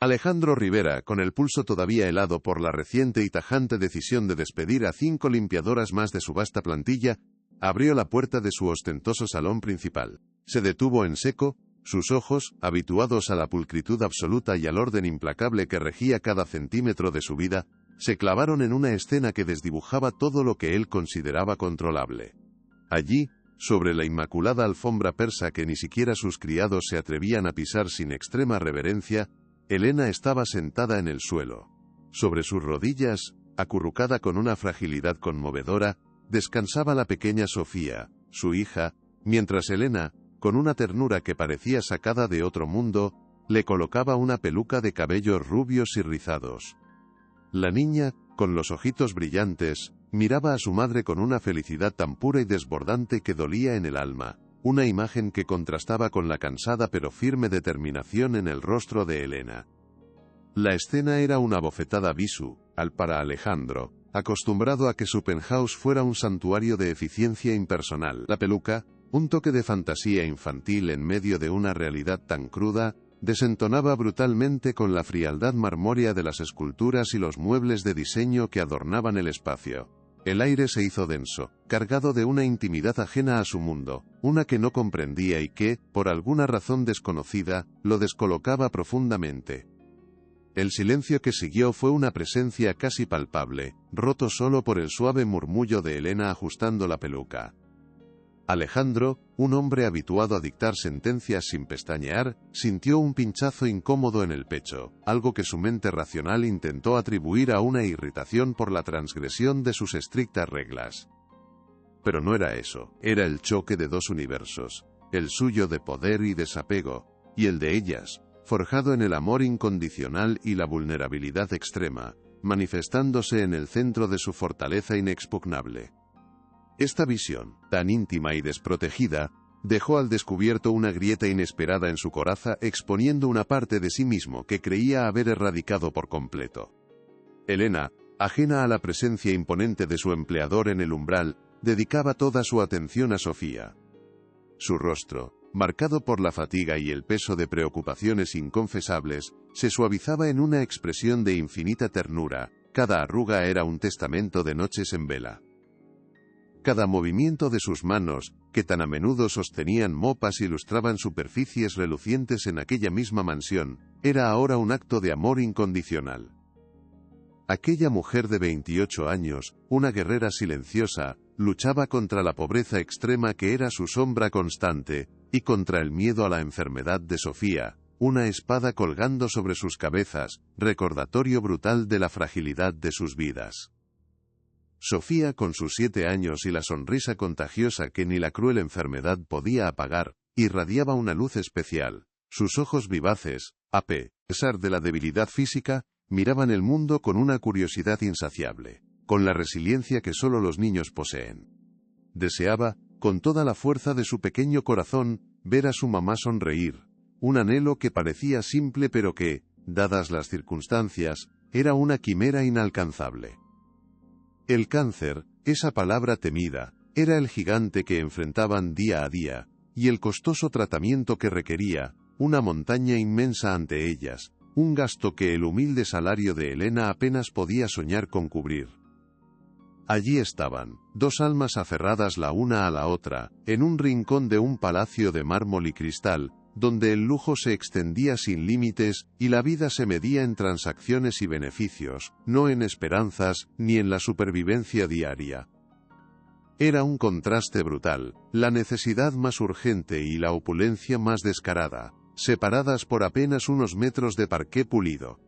Alejandro Rivera, con el pulso todavía helado por la reciente y tajante decisión de despedir a 5 limpiadoras más de su vasta plantilla, abrió la puerta de su ostentoso salón principal. Se detuvo en seco, sus ojos, habituados a la pulcritud absoluta y al orden implacable que regía cada centímetro de su vida, se clavaron en una escena que desdibujaba todo lo que él consideraba controlable. Allí, sobre la inmaculada alfombra persa que ni siquiera sus criados se atrevían a pisar sin extrema reverencia, Elena estaba sentada en el suelo. Sobre sus rodillas, acurrucada con una fragilidad conmovedora, descansaba la pequeña Sofía, su hija, mientras Elena, con una ternura que parecía sacada de otro mundo, le colocaba una peluca de cabellos rubios y rizados. La niña, con los ojitos brillantes, miraba a su madre con una felicidad tan pura y desbordante que dolía en el alma, una imagen que contrastaba con la cansada pero firme determinación en el rostro de Elena. La escena era una bofetada visual para Alejandro, acostumbrado a que su penthouse fuera un santuario de eficiencia impersonal. La peluca, un toque de fantasía infantil en medio de una realidad tan cruda, desentonaba brutalmente con la frialdad marmórea de las esculturas y los muebles de diseño que adornaban el espacio. El aire se hizo denso, cargado de una intimidad ajena a su mundo, una que no comprendía y que, por alguna razón desconocida, lo descolocaba profundamente. El silencio que siguió fue una presencia casi palpable, roto solo por el suave murmullo de Elena ajustando la peluca. Alejandro, un hombre habituado a dictar sentencias sin pestañear, sintió un pinchazo incómodo en el pecho, algo que su mente racional intentó atribuir a una irritación por la transgresión de sus estrictas reglas. Pero no era eso, era el choque de dos universos, el suyo de poder y desapego, y el de ellas, forjado en el amor incondicional y la vulnerabilidad extrema, manifestándose en el centro de su fortaleza inexpugnable. Esta visión, tan íntima y desprotegida, dejó al descubierto una grieta inesperada en su coraza, exponiendo una parte de sí mismo que creía haber erradicado por completo. Elena, ajena a la presencia imponente de su empleador en el umbral, dedicaba toda su atención a Sofía. Su rostro, marcado por la fatiga y el peso de preocupaciones inconfesables, se suavizaba en una expresión de infinita ternura, cada arruga era un testamento de noches en vela. Cada movimiento de sus manos, que tan a menudo sostenían mopas y ilustraban superficies relucientes en aquella misma mansión, era ahora un acto de amor incondicional. Aquella mujer de 28 años, una guerrera silenciosa, luchaba contra la pobreza extrema que era su sombra constante, y contra el miedo a la enfermedad de Sofía, una espada colgando sobre sus cabezas, recordatorio brutal de la fragilidad de sus vidas. Sofía, con sus 7 años y la sonrisa contagiosa que ni la cruel enfermedad podía apagar, irradiaba una luz especial. Sus ojos vivaces, a pesar de la debilidad física, miraban el mundo con una curiosidad insaciable, con la resiliencia que solo los niños poseen. Deseaba, con toda la fuerza de su pequeño corazón, ver a su mamá sonreír, un anhelo que parecía simple pero que, dadas las circunstancias, era una quimera inalcanzable. El cáncer, esa palabra temida, era el gigante que enfrentaban día a día, y el costoso tratamiento que requería, una montaña inmensa ante ellas, un gasto que el humilde salario de Elena apenas podía soñar con cubrir. Allí estaban, dos almas aferradas la una a la otra, en un rincón de un palacio de mármol y cristal, donde el lujo se extendía sin límites, y la vida se medía en transacciones y beneficios, no en esperanzas, ni en la supervivencia diaria. Era un contraste brutal, la necesidad más urgente y la opulencia más descarada, separadas por apenas unos metros de parqué pulido.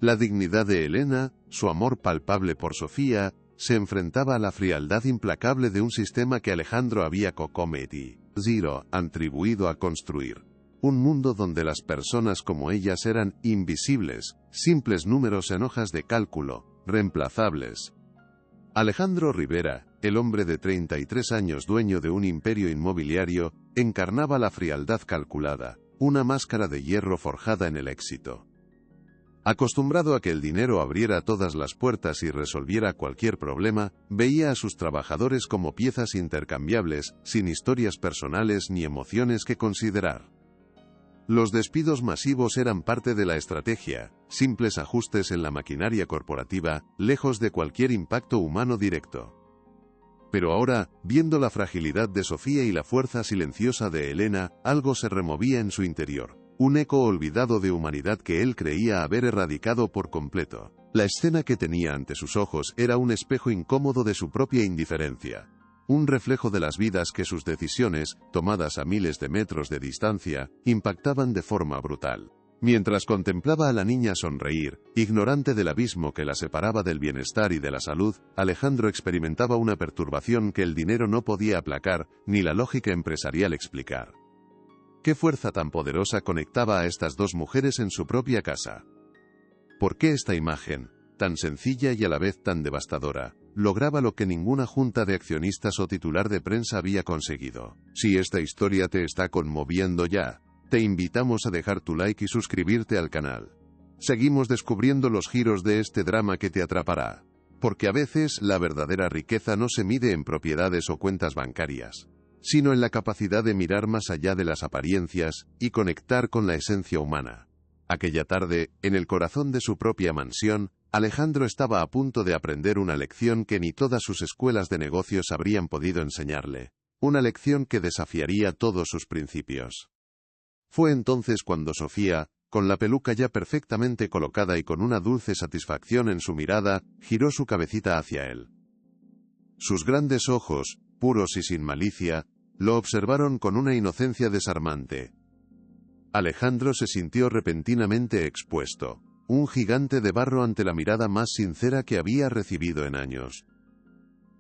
La dignidad de Elena, su amor palpable por Sofía, se enfrentaba a la frialdad implacable de un sistema que Alejandro había atribuido a construir. Un mundo donde las personas como ellas eran invisibles, simples números en hojas de cálculo, reemplazables. Alejandro Rivera, el hombre de 33 años dueño de un imperio inmobiliario, encarnaba la frialdad calculada, una máscara de hierro forjada en el éxito. Acostumbrado a que el dinero abriera todas las puertas y resolviera cualquier problema, veía a sus trabajadores como piezas intercambiables, sin historias personales ni emociones que considerar. Los despidos masivos eran parte de la estrategia, simples ajustes en la maquinaria corporativa, lejos de cualquier impacto humano directo. Pero ahora, viendo la fragilidad de Sofía y la fuerza silenciosa de Elena, algo se removía en su interior. Un eco olvidado de humanidad que él creía haber erradicado por completo. La escena que tenía ante sus ojos era un espejo incómodo de su propia indiferencia. Un reflejo de las vidas que sus decisiones, tomadas a miles de metros de distancia, impactaban de forma brutal. Mientras contemplaba a la niña sonreír, ignorante del abismo que la separaba del bienestar y de la salud, Alejandro experimentaba una perturbación que el dinero no podía aplacar, ni la lógica empresarial explicar. ¿Qué fuerza tan poderosa conectaba a estas dos mujeres en su propia casa? ¿Por qué esta imagen, tan sencilla y a la vez tan devastadora, lograba lo que ninguna junta de accionistas o titular de prensa había conseguido? Si esta historia te está conmoviendo ya, te invitamos a dejar tu like y suscribirte al canal. Seguimos descubriendo los giros de este drama que te atrapará. Porque a veces la verdadera riqueza no se mide en propiedades o cuentas bancarias, sino en la capacidad de mirar más allá de las apariencias y conectar con la esencia humana. Aquella tarde, en el corazón de su propia mansión, Alejandro estaba a punto de aprender una lección que ni todas sus escuelas de negocios habrían podido enseñarle. Una lección que desafiaría todos sus principios. Fue entonces cuando Sofía, con la peluca ya perfectamente colocada y con una dulce satisfacción en su mirada, giró su cabecita hacia él. Sus grandes ojos, puros y sin malicia, lo observaron con una inocencia desarmante. Alejandro se sintió repentinamente expuesto, un gigante de barro ante la mirada más sincera que había recibido en años.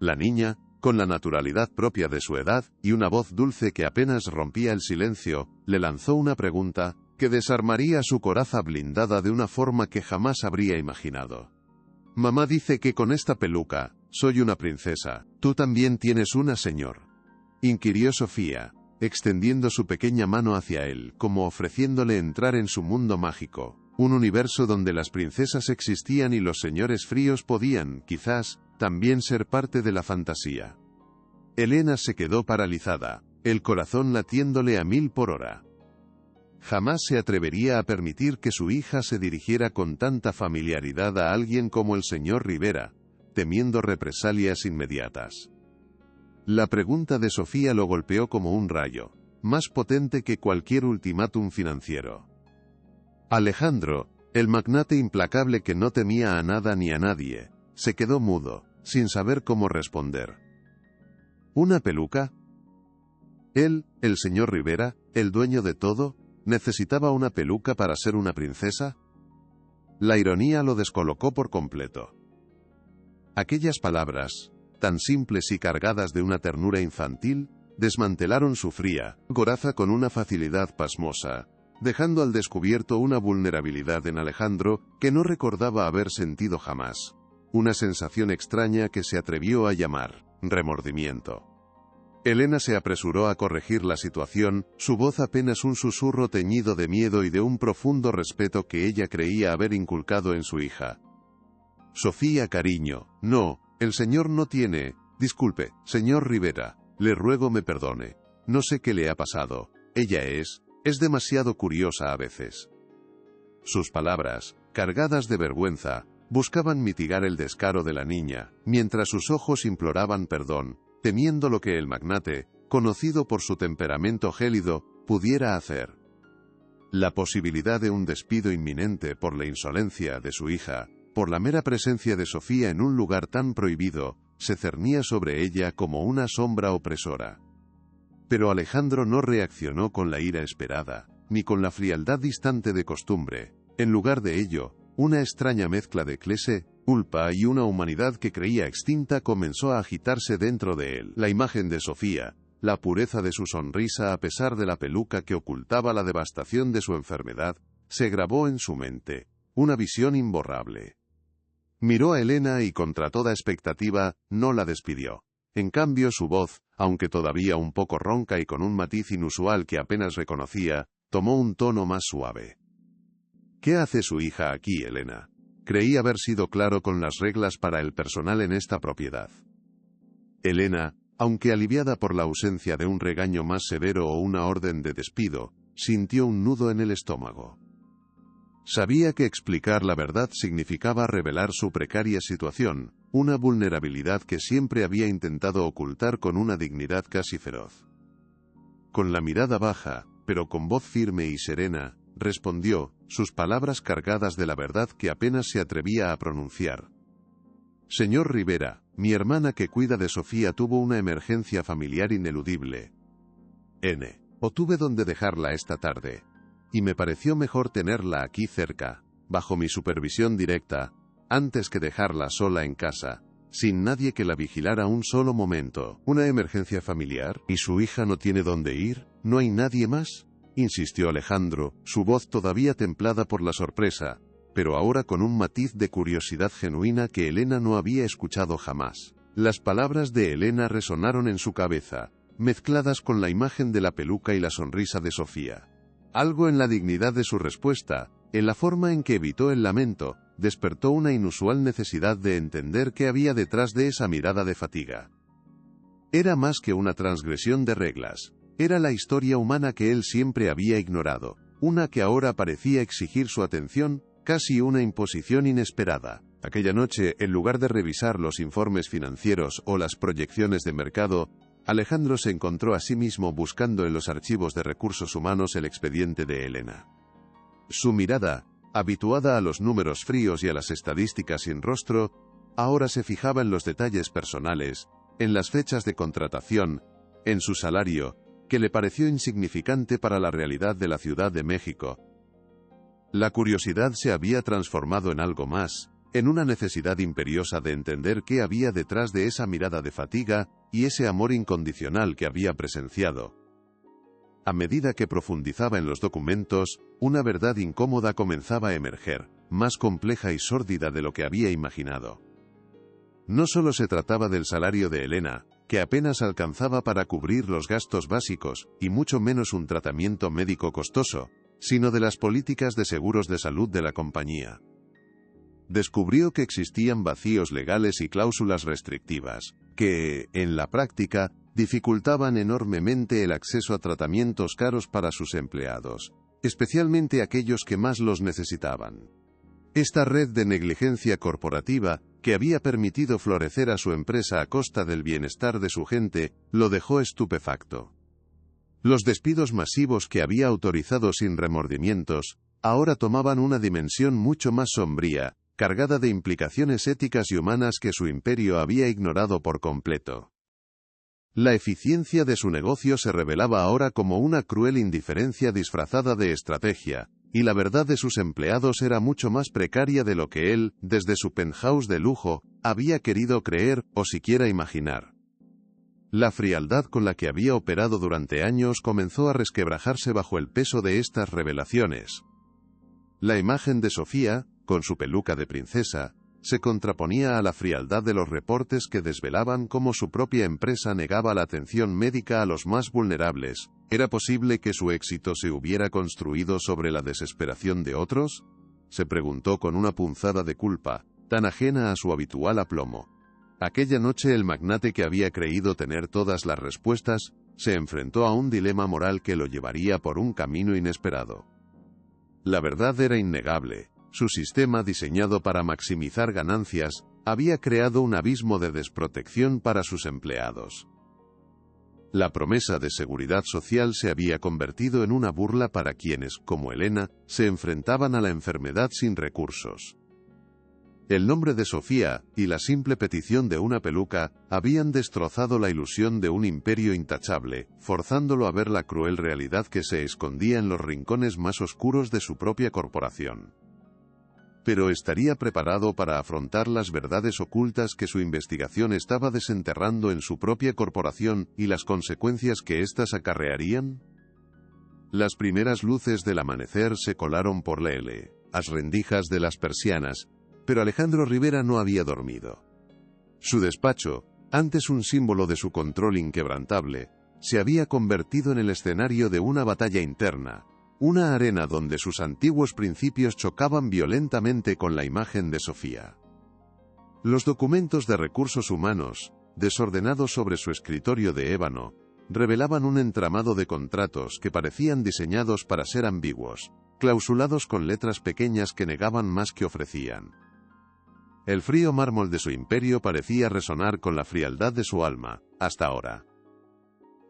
La niña, con la naturalidad propia de su edad, y una voz dulce que apenas rompía el silencio, le lanzó una pregunta que desarmaría su coraza blindada de una forma que jamás habría imaginado. «Mamá dice que con esta peluca, soy una princesa. ¿Tú también tienes una, señor?», inquirió Sofía, extendiendo su pequeña mano hacia él, como ofreciéndole entrar en su mundo mágico, un universo donde las princesas existían y los señores fríos podían, quizás, también ser parte de la fantasía. Elena se quedó paralizada, el corazón latiéndole a 1000 por hora. Jamás se atrevería a permitir que su hija se dirigiera con tanta familiaridad a alguien como el señor Rivera, temiendo represalias inmediatas. La pregunta de Sofía lo golpeó como un rayo, más potente que cualquier ultimátum financiero. Alejandro, el magnate implacable que no temía a nada ni a nadie, se quedó mudo, sin saber cómo responder. ¿Una peluca? Él, el señor Rivera, el dueño de todo, ¿necesitaba una peluca para ser una princesa? La ironía lo descolocó por completo. Aquellas palabras, tan simples y cargadas de una ternura infantil, desmantelaron su fría coraza con una facilidad pasmosa, dejando al descubierto una vulnerabilidad en Alejandro que no recordaba haber sentido jamás. Una sensación extraña que se atrevió a llamar remordimiento. Elena se apresuró a corregir la situación, su voz apenas un susurro teñido de miedo y de un profundo respeto que ella creía haber inculcado en su hija. Sofía, cariño, no, el señor no tiene... Disculpe, señor Rivera, le ruego me perdone. No sé qué le ha pasado. Ella es demasiado curiosa a veces. Sus palabras, cargadas de vergüenza, buscaban mitigar el descaro de la niña, mientras sus ojos imploraban perdón, temiendo lo que el magnate, conocido por su temperamento gélido, pudiera hacer. La posibilidad de un despido inminente por la insolencia de su hija, por la mera presencia de Sofía en un lugar tan prohibido, se cernía sobre ella como una sombra opresora. Pero Alejandro no reaccionó con la ira esperada, ni con la frialdad distante de costumbre. En lugar de ello, una extraña mezcla de clase, culpa y una humanidad que creía extinta comenzó a agitarse dentro de él. La imagen de Sofía, la pureza de su sonrisa a pesar de la peluca que ocultaba la devastación de su enfermedad, se grabó en su mente, una visión imborrable. Miró a Elena y contra toda expectativa, no la despidió. En cambio su voz, aunque todavía un poco ronca y con un matiz inusual que apenas reconocía, tomó un tono más suave. ¿Qué hace su hija aquí, Elena? Creí haber sido claro con las reglas para el personal en esta propiedad. Elena, aunque aliviada por la ausencia de un regaño más severo o una orden de despido, sintió un nudo en el estómago. Sabía que explicar la verdad significaba revelar su precaria situación, una vulnerabilidad que siempre había intentado ocultar con una dignidad casi feroz. Con la mirada baja, pero con voz firme y serena, respondió, sus palabras cargadas de la verdad que apenas se atrevía a pronunciar. Señor Rivera, mi hermana que cuida de Sofía tuvo una emergencia familiar ineludible. O tuve donde dejarla esta tarde. Y me pareció mejor tenerla aquí cerca, bajo mi supervisión directa, antes que dejarla sola en casa, sin nadie que la vigilara un solo momento. ¿Una emergencia familiar? ¿Y su hija no tiene dónde ir? ¿No hay nadie más?, insistió Alejandro, su voz todavía templada por la sorpresa, pero ahora con un matiz de curiosidad genuina que Elena no había escuchado jamás. Las palabras de Elena resonaron en su cabeza, mezcladas con la imagen de la peluca y la sonrisa de Sofía. Algo en la dignidad de su respuesta, en la forma en que evitó el lamento, despertó una inusual necesidad de entender qué había detrás de esa mirada de fatiga. Era más que una transgresión de reglas. Era la historia humana que él siempre había ignorado, una que ahora parecía exigir su atención, casi una imposición inesperada. Aquella noche, en lugar de revisar los informes financieros o las proyecciones de mercado, Alejandro se encontró a sí mismo buscando en los archivos de recursos humanos el expediente de Elena. Su mirada, habituada a los números fríos y a las estadísticas sin rostro, ahora se fijaba en los detalles personales, en las fechas de contratación, en su salario, que le pareció insignificante para la realidad de la Ciudad de México. La curiosidad se había transformado en algo más, en una necesidad imperiosa de entender qué había detrás de esa mirada de fatiga, y ese amor incondicional que había presenciado. A medida que profundizaba en los documentos, una verdad incómoda comenzaba a emerger, más compleja y sórdida de lo que había imaginado. No solo se trataba del salario de Elena, que apenas alcanzaba para cubrir los gastos básicos, y mucho menos un tratamiento médico costoso, sino de las políticas de seguros de salud de la compañía. Descubrió que existían vacíos legales y cláusulas restrictivas, que, en la práctica, dificultaban enormemente el acceso a tratamientos caros para sus empleados, especialmente aquellos que más los necesitaban. Esta red de negligencia corporativa, que había permitido florecer a su empresa a costa del bienestar de su gente, lo dejó estupefacto. Los despidos masivos que había autorizado sin remordimientos, ahora tomaban una dimensión mucho más sombría, cargada de implicaciones éticas y humanas que su imperio había ignorado por completo. La eficiencia de su negocio se revelaba ahora como una cruel indiferencia disfrazada de estrategia, y la verdad de sus empleados era mucho más precaria de lo que él, desde su penthouse de lujo, había querido creer o siquiera imaginar. La frialdad con la que había operado durante años comenzó a resquebrajarse bajo el peso de estas revelaciones. La imagen de Sofía, con su peluca de princesa, se contraponía a la frialdad de los reportes que desvelaban cómo su propia empresa negaba la atención médica a los más vulnerables. ¿Era posible que su éxito se hubiera construido sobre la desesperación de otros?, se preguntó con una punzada de culpa, tan ajena a su habitual aplomo. Aquella noche el magnate que había creído tener todas las respuestas, se enfrentó a un dilema moral que lo llevaría por un camino inesperado. La verdad era innegable. Su sistema diseñado para maximizar ganancias, había creado un abismo de desprotección para sus empleados. La promesa de seguridad social se había convertido en una burla para quienes, como Elena, se enfrentaban a la enfermedad sin recursos. El nombre de Sofía, y la simple petición de una peluca, habían destrozado la ilusión de un imperio intachable, forzándolo a ver la cruel realidad que se escondía en los rincones más oscuros de su propia corporación. Pero ¿estaría preparado para afrontar las verdades ocultas que su investigación estaba desenterrando en su propia corporación y las consecuencias que éstas acarrearían? Las primeras luces del amanecer se colaron por las rendijas de las persianas, pero Alejandro Rivera no había dormido. Su despacho, antes un símbolo de su control inquebrantable, se había convertido en el escenario de una batalla interna, una arena donde sus antiguos principios chocaban violentamente con la imagen de Sofía. Los documentos de recursos humanos, desordenados sobre su escritorio de ébano, revelaban un entramado de contratos que parecían diseñados para ser ambiguos, clausulados con letras pequeñas que negaban más que ofrecían. El frío mármol de su imperio parecía resonar con la frialdad de su alma, hasta ahora.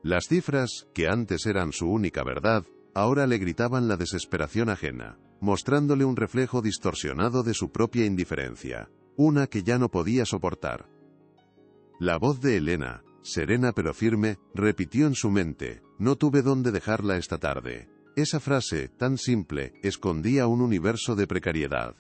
Las cifras, que antes eran su única verdad, ahora le gritaban la desesperación ajena, mostrándole un reflejo distorsionado de su propia indiferencia, una que ya no podía soportar. La voz de Helena, serena pero firme, repitió en su mente: «No tuve dónde dejarla esta tarde». Esa frase, tan simple, escondía un universo de precariedad.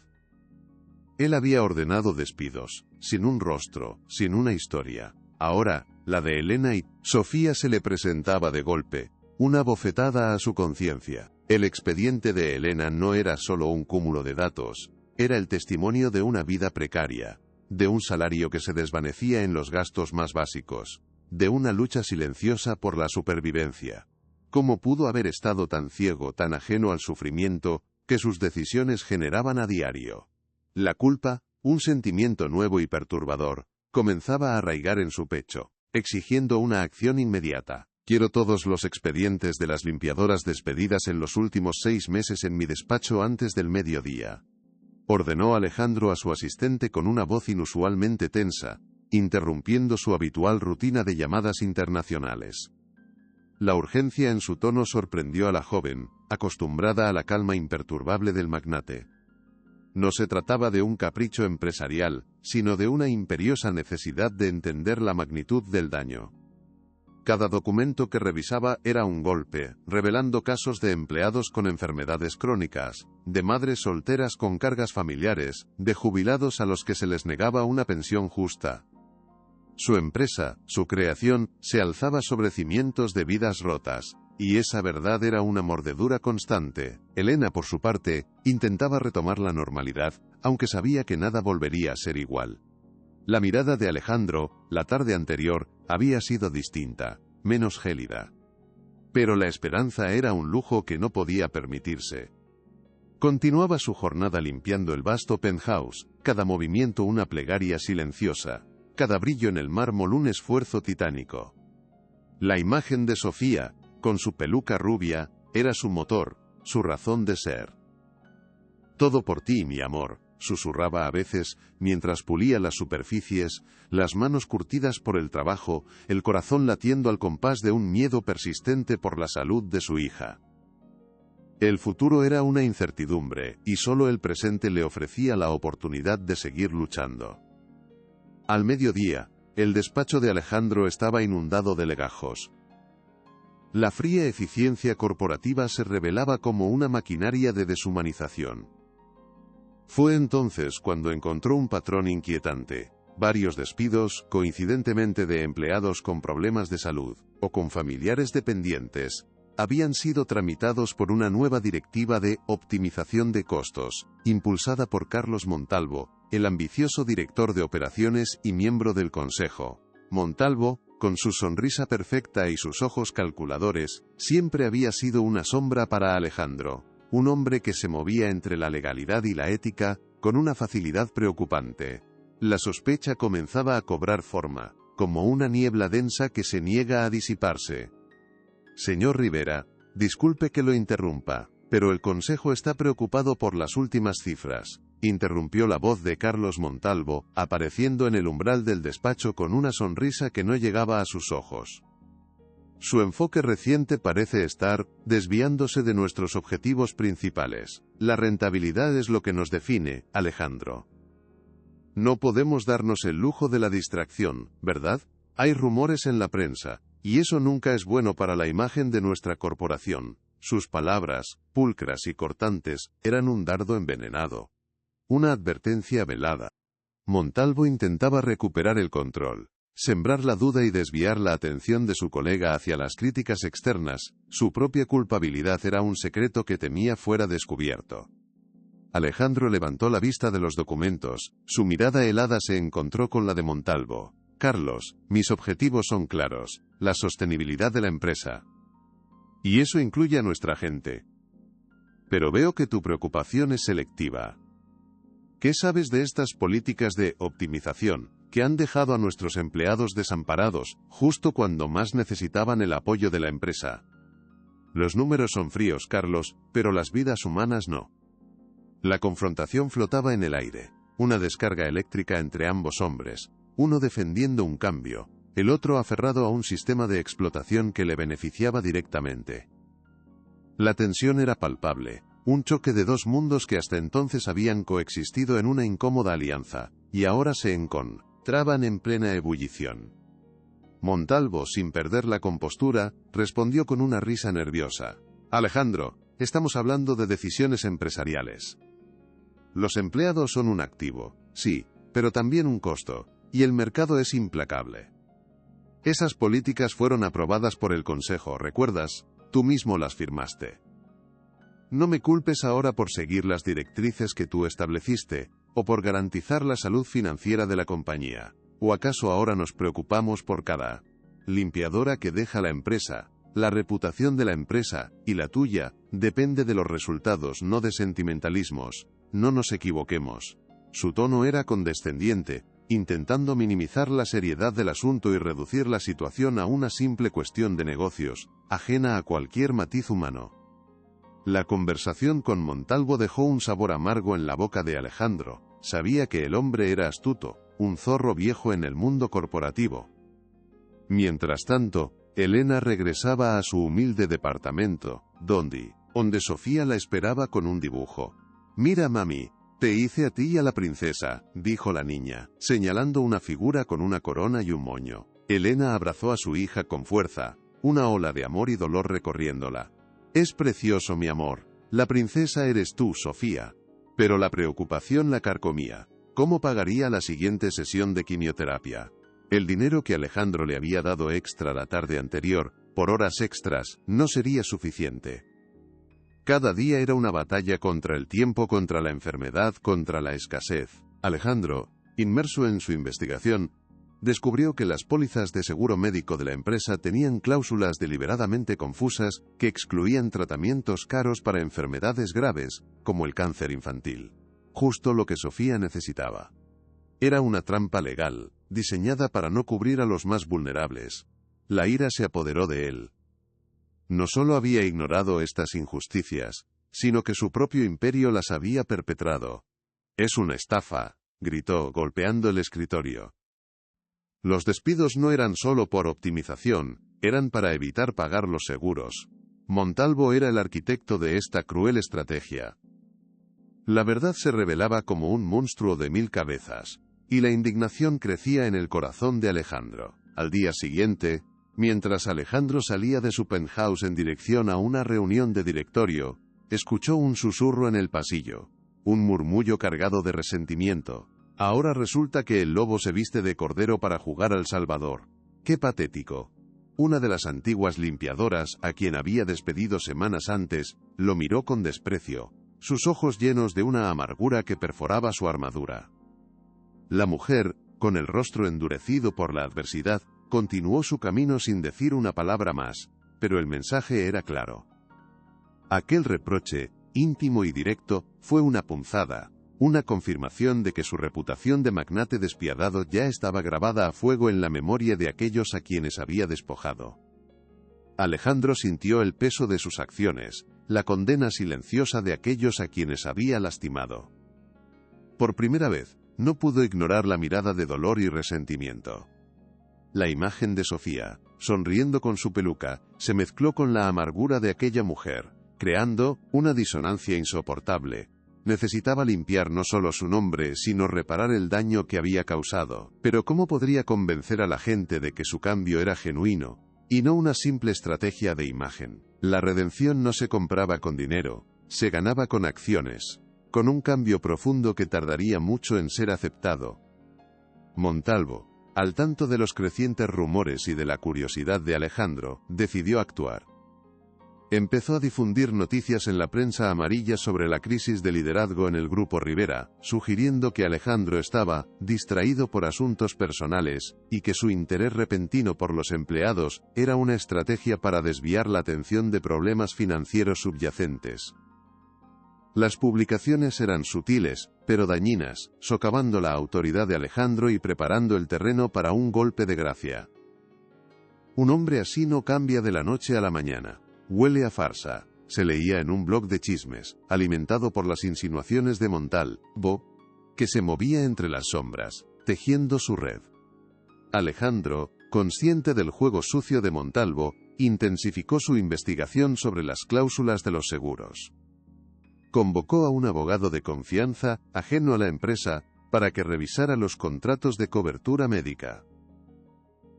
Él había ordenado despidos, sin un rostro, sin una historia. Ahora, la de Helena y Sofía se le presentaba de golpe, una bofetada a su conciencia. El expediente de Helena no era solo un cúmulo de datos, era el testimonio de una vida precaria, de un salario que se desvanecía en los gastos más básicos, de una lucha silenciosa por la supervivencia. ¿Cómo pudo haber estado tan ciego, tan ajeno al sufrimiento, que sus decisiones generaban a diario? La culpa, un sentimiento nuevo y perturbador, comenzaba a arraigar en su pecho, exigiendo una acción inmediata. «Quiero todos los expedientes de las limpiadoras despedidas en los últimos 6 meses en mi despacho antes del mediodía», ordenó Alejandro a su asistente con una voz inusualmente tensa, interrumpiendo su habitual rutina de llamadas internacionales. La urgencia en su tono sorprendió a la joven, acostumbrada a la calma imperturbable del magnate. No se trataba de un capricho empresarial, sino de una imperiosa necesidad de entender la magnitud del daño. Cada documento que revisaba era un golpe, revelando casos de empleados con enfermedades crónicas, de madres solteras con cargas familiares, de jubilados a los que se les negaba una pensión justa. Su empresa, su creación, se alzaba sobre cimientos de vidas rotas, y esa verdad era una mordedura constante. Helena, por su parte, intentaba retomar la normalidad, aunque sabía que nada volvería a ser igual. La mirada de Alejandro, la tarde anterior, había sido distinta, menos gélida. Pero la esperanza era un lujo que no podía permitirse. Continuaba su jornada limpiando el vasto penthouse, cada movimiento una plegaria silenciosa, cada brillo en el mármol un esfuerzo titánico. La imagen de Sofía, con su peluca rubia, era su motor, su razón de ser. «Todo por ti, mi amor», susurraba a veces, mientras pulía las superficies, las manos curtidas por el trabajo, el corazón latiendo al compás de un miedo persistente por la salud de su hija. El futuro era una incertidumbre, y solo el presente le ofrecía la oportunidad de seguir luchando. Al mediodía, el despacho de Alejandro estaba inundado de legajos. La fría eficiencia corporativa se revelaba como una maquinaria de deshumanización. Fue entonces cuando encontró un patrón inquietante: varios despidos, coincidentemente de empleados con problemas de salud, o con familiares dependientes, habían sido tramitados por una nueva directiva de optimización de costos, impulsada por Carlos Montalvo, el ambicioso director de operaciones y miembro del consejo. Montalvo, con su sonrisa perfecta y sus ojos calculadores, siempre había sido una sombra para Alejandro, un hombre que se movía entre la legalidad y la ética, con una facilidad preocupante. La sospecha comenzaba a cobrar forma, como una niebla densa que se niega a disiparse. «Señor Rivera, disculpe que lo interrumpa, pero el Consejo está preocupado por las últimas cifras», interrumpió la voz de Carlos Montalvo, apareciendo en el umbral del despacho con una sonrisa que no llegaba a sus ojos. Su enfoque reciente parece estar desviándose de nuestros objetivos principales. La rentabilidad es lo que nos define, Alejandro. No podemos darnos el lujo de la distracción, ¿verdad? Hay rumores en la prensa, y eso nunca es bueno para la imagen de nuestra corporación. Sus palabras, pulcras y cortantes, eran un dardo envenenado. Una advertencia velada. Montalvo intentaba recuperar el control, sembrar la duda y desviar la atención de su colega hacia las críticas externas. Su propia culpabilidad era un secreto que temía fuera descubierto. Alejandro levantó la vista de los documentos, su mirada helada se encontró con la de Montalvo. «Carlos, mis objetivos son claros, la sostenibilidad de la empresa. Y eso incluye a nuestra gente. Pero veo que tu preocupación es selectiva. ¿Qué sabes de estas políticas de optimización? que han dejado a nuestros empleados desamparados, justo cuando más necesitaban el apoyo de la empresa. Los números son fríos, Carlos, pero las vidas humanas no. La confrontación flotaba en el aire, una descarga eléctrica entre ambos hombres, uno defendiendo un cambio, el otro aferrado a un sistema de explotación que le beneficiaba directamente. La tensión era palpable, un choque de dos mundos que hasta entonces habían coexistido en una incómoda alianza, y ahora se encontraban en plena ebullición. Montalvo, sin perder la compostura, respondió con una risa nerviosa. Alejandro, estamos hablando de decisiones empresariales. Los empleados son un activo, sí, pero también un costo, y el mercado es implacable. Esas políticas fueron aprobadas por el Consejo, ¿recuerdas? Tú mismo las firmaste. No me culpes ahora por seguir las directrices que tú estableciste, o por garantizar la salud financiera de la compañía. ¿O acaso ahora nos preocupamos por cada limpiadora que deja la empresa? La reputación de la empresa, y la tuya, depende de los resultados, no de sentimentalismos. No nos equivoquemos. Su tono era condescendiente, intentando minimizar la seriedad del asunto y reducir la situación a una simple cuestión de negocios, ajena a cualquier matiz humano. La conversación con Montalvo dejó un sabor amargo en la boca de Alejandro. Sabía que el hombre era astuto, un zorro viejo en el mundo corporativo. Mientras tanto, Elena regresaba a su humilde departamento, donde Sofía la esperaba con un dibujo. Mira, mami, te hice a ti y a la princesa, dijo la niña, señalando una figura con una corona y un moño. Elena abrazó a su hija con fuerza, una ola de amor y dolor recorriéndola. Es precioso, mi amor. La princesa eres tú, Sofía. Pero la preocupación la carcomía. ¿Cómo pagaría la siguiente sesión de quimioterapia? El dinero que Alejandro le había dado extra la tarde anterior, por horas extras, no sería suficiente. Cada día era una batalla contra el tiempo, contra la enfermedad, contra la escasez. Alejandro, inmerso en su investigación, descubrió que las pólizas de seguro médico de la empresa tenían cláusulas deliberadamente confusas que excluían tratamientos caros para enfermedades graves, como el cáncer infantil. Justo lo que Sofía necesitaba. Era una trampa legal, diseñada para no cubrir a los más vulnerables. La ira se apoderó de él. No solo había ignorado estas injusticias, sino que su propio imperio las había perpetrado. «Es una estafa», gritó, golpeando el escritorio. Los despidos no eran solo por optimización, eran para evitar pagar los seguros. Montalvo era el arquitecto de esta cruel estrategia. La verdad se revelaba como un monstruo de 1000 cabezas, y la indignación crecía en el corazón de Alejandro. Al día siguiente, mientras Alejandro salía de su penthouse en dirección a una reunión de directorio, escuchó un susurro en el pasillo, un murmullo cargado de resentimiento. Ahora resulta que el lobo se viste de cordero para jugar al Salvador. ¡Qué patético! Una de las antiguas limpiadoras, a quien había despedido semanas antes, lo miró con desprecio, sus ojos llenos de una amargura que perforaba su armadura. La mujer, con el rostro endurecido por la adversidad, continuó su camino sin decir una palabra más, pero el mensaje era claro. Aquel reproche, íntimo y directo, fue una punzada, una confirmación de que su reputación de magnate despiadado ya estaba grabada a fuego en la memoria de aquellos a quienes había despojado. Alejandro sintió el peso de sus acciones, la condena silenciosa de aquellos a quienes había lastimado. Por primera vez, no pudo ignorar la mirada de dolor y resentimiento. La imagen de Sofía, sonriendo con su peluca, se mezcló con la amargura de aquella mujer, creando una disonancia insoportable. Necesitaba limpiar no solo su nombre, sino reparar el daño que había causado. Pero ¿cómo podría convencer a la gente de que su cambio era genuino, y no una simple estrategia de imagen? La redención no se compraba con dinero, se ganaba con acciones, con un cambio profundo que tardaría mucho en ser aceptado. Montalvo, al tanto de los crecientes rumores y de la curiosidad de Alejandro, decidió actuar. Empezó a difundir noticias en la prensa amarilla sobre la crisis de liderazgo en el Grupo Rivera, sugiriendo que Alejandro estaba distraído por asuntos personales, y que su interés repentino por los empleados era una estrategia para desviar la atención de problemas financieros subyacentes. Las publicaciones eran sutiles, pero dañinas, socavando la autoridad de Alejandro y preparando el terreno para un golpe de gracia. Un hombre así no cambia de la noche a la mañana. Huele a farsa, se leía en un blog de chismes, alimentado por las insinuaciones de Montalvo, que se movía entre las sombras, tejiendo su red. Alejandro, consciente del juego sucio de Montalvo, intensificó su investigación sobre las cláusulas de los seguros. Convocó a un abogado de confianza, ajeno a la empresa, para que revisara los contratos de cobertura médica.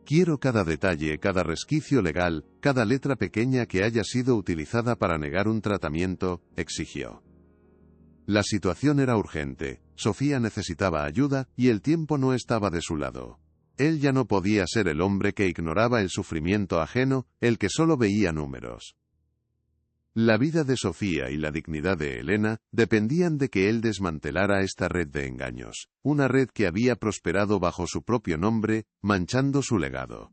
Quiero cada detalle, cada resquicio legal, cada letra pequeña que haya sido utilizada para negar un tratamiento, exigió. La situación era urgente, Sofía necesitaba ayuda, y el tiempo no estaba de su lado. Él ya no podía ser el hombre que ignoraba el sufrimiento ajeno, el que solo veía números. La vida de Sofía y la dignidad de Elena dependían de que él desmantelara esta red de engaños, una red que había prosperado bajo su propio nombre, manchando su legado.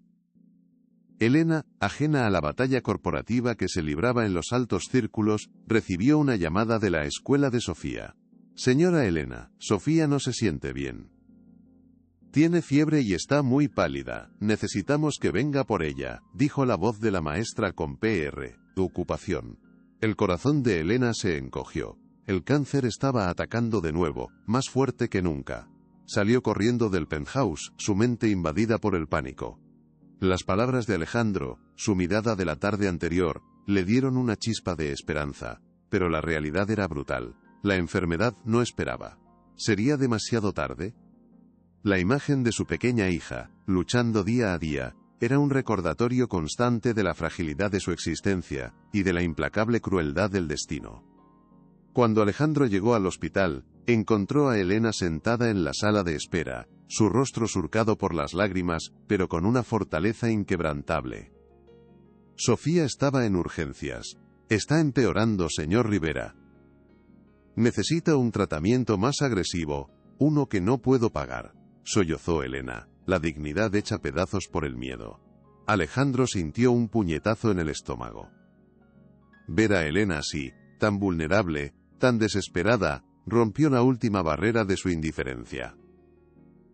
Elena, ajena a la batalla corporativa que se libraba en los altos círculos, recibió una llamada de la escuela de Sofía. «Señora Elena, Sofía no se siente bien. Tiene fiebre y está muy pálida, necesitamos que venga por ella», dijo la voz de la maestra con PR, ocupación. El corazón de Elena se encogió. El cáncer estaba atacando de nuevo, más fuerte que nunca. Salió corriendo del penthouse, su mente invadida por el pánico. Las palabras de Alejandro, su mirada de la tarde anterior, le dieron una chispa de esperanza, pero la realidad era brutal. La enfermedad no esperaba. ¿Sería demasiado tarde? La imagen de su pequeña hija, luchando día a día, era un recordatorio constante de la fragilidad de su existencia, y de la implacable crueldad del destino. Cuando Alejandro llegó al hospital, encontró a Elena sentada en la sala de espera, su rostro surcado por las lágrimas, pero con una fortaleza inquebrantable. Sofía estaba en urgencias. «Está empeorando, señor Rivera. Necesita un tratamiento más agresivo, uno que no puedo pagar», sollozó Elena, la dignidad hecha pedazos por el miedo. Alejandro sintió un puñetazo en el estómago. Ver a Elena así, tan vulnerable, tan desesperada, rompió la última barrera de su indiferencia.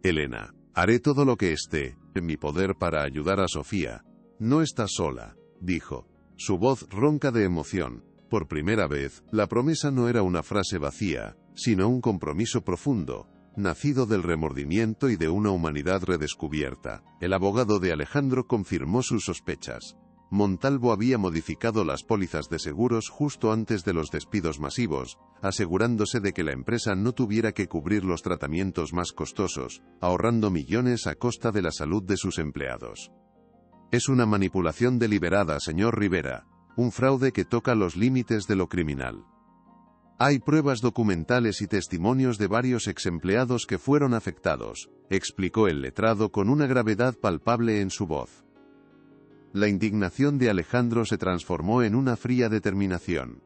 «Elena, haré todo lo que esté en mi poder para ayudar a Sofía. No está sola», dijo, su voz ronca de emoción. Por primera vez, la promesa no era una frase vacía, sino un compromiso profundo, nacido del remordimiento y de una humanidad redescubierta. El abogado de Alejandro confirmó sus sospechas. Montalvo había modificado las pólizas de seguros justo antes de los despidos masivos, asegurándose de que la empresa no tuviera que cubrir los tratamientos más costosos, ahorrando millones a costa de la salud de sus empleados. «Es una manipulación deliberada, señor Rivera, un fraude que toca los límites de lo criminal. Hay pruebas documentales y testimonios de varios exempleados que fueron afectados», explicó el letrado con una gravedad palpable en su voz. La indignación de Alejandro se transformó en una fría determinación.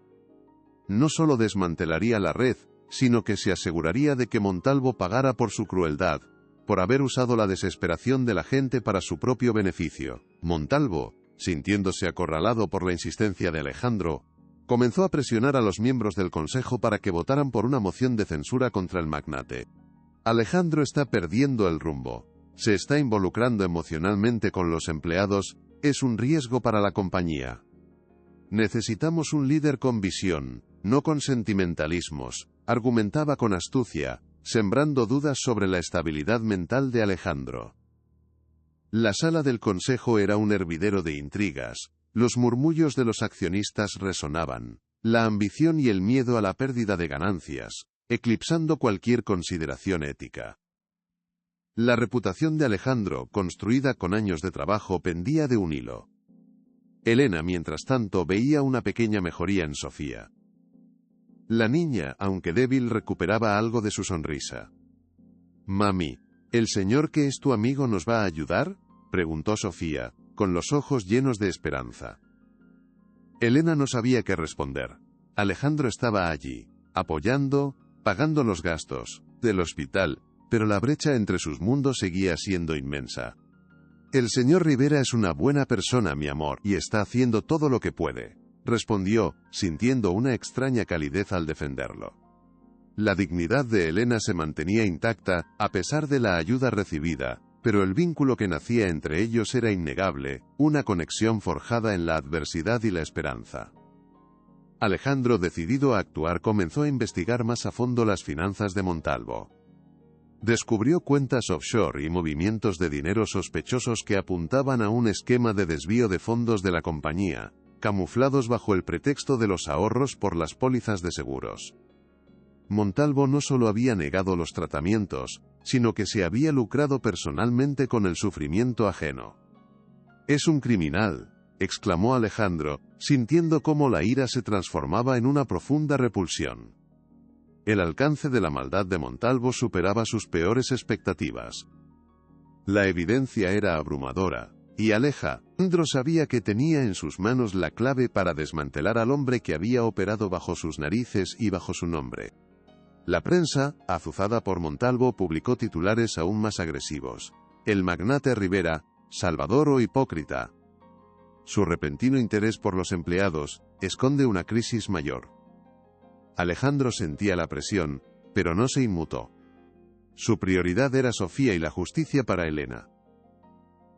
No solo desmantelaría la red, sino que se aseguraría de que Montalvo pagara por su crueldad, por haber usado la desesperación de la gente para su propio beneficio. Montalvo, sintiéndose acorralado por la insistencia de Alejandro, comenzó a presionar a los miembros del consejo para que votaran por una moción de censura contra el magnate. «Alejandro está perdiendo el rumbo. Se está involucrando emocionalmente con los empleados, es un riesgo para la compañía. Necesitamos un líder con visión, no con sentimentalismos», argumentaba con astucia, sembrando dudas sobre la estabilidad mental de Alejandro. La sala del consejo era un hervidero de intrigas. Los murmullos de los accionistas resonaban, la ambición y el miedo a la pérdida de ganancias, eclipsando cualquier consideración ética. La reputación de Alejandro, construida con años de trabajo, pendía de un hilo. Elena, mientras tanto, veía una pequeña mejoría en Sofía. La niña, aunque débil, recuperaba algo de su sonrisa. «Mami, ¿el señor que es tu amigo nos va a ayudar?», preguntó Sofía, con los ojos llenos de esperanza. Elena no sabía qué responder. Alejandro estaba allí, apoyando, pagando los gastos del hospital, pero la brecha entre sus mundos seguía siendo inmensa. «El señor Rivera es una buena persona, mi amor, y está haciendo todo lo que puede. respondió, sintiendo una extraña calidez al defenderlo. La dignidad de Elena se mantenía intacta, a pesar de la ayuda recibida, pero el vínculo que nacía entre ellos era innegable, una conexión forjada en la adversidad y la esperanza. Alejandro, decidido a actuar, comenzó a investigar más a fondo las finanzas de Montalvo. Descubrió cuentas offshore y movimientos de dinero sospechosos que apuntaban a un esquema de desvío de fondos de la compañía, camuflados bajo el pretexto de los ahorros por las pólizas de seguros. Montalvo no solo había negado los tratamientos, sino que se había lucrado personalmente con el sufrimiento ajeno. «Es un criminal», exclamó Alejandro, sintiendo cómo la ira se transformaba en una profunda repulsión. El alcance de la maldad de Montalvo superaba sus peores expectativas. La evidencia era abrumadora, y Alejandro sabía que tenía en sus manos la clave para desmantelar al hombre que había operado bajo sus narices y bajo su nombre. La prensa, azuzada por Montalvo, publicó titulares aún más agresivos. «El magnate Rivera, salvador o hipócrita. Su repentino interés por los empleados esconde una crisis mayor». Alejandro sentía la presión, pero no se inmutó. Su prioridad era Sofía y la justicia para Elena.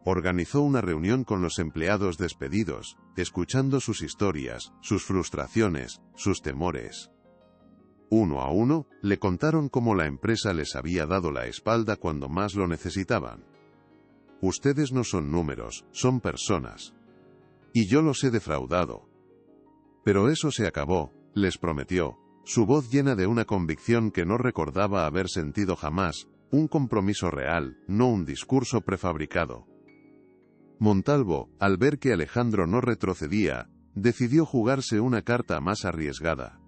Organizó una reunión con los empleados despedidos, escuchando sus historias, sus frustraciones, sus temores. Uno a uno, le contaron cómo la empresa les había dado la espalda cuando más lo necesitaban. «Ustedes no son números, son personas. Y yo los he defraudado. Pero eso se acabó», les prometió, su voz llena de una convicción que no recordaba haber sentido jamás, un compromiso real, no un discurso prefabricado. Montalvo, al ver que Alejandro no retrocedía, decidió jugarse una carta más arriesgada.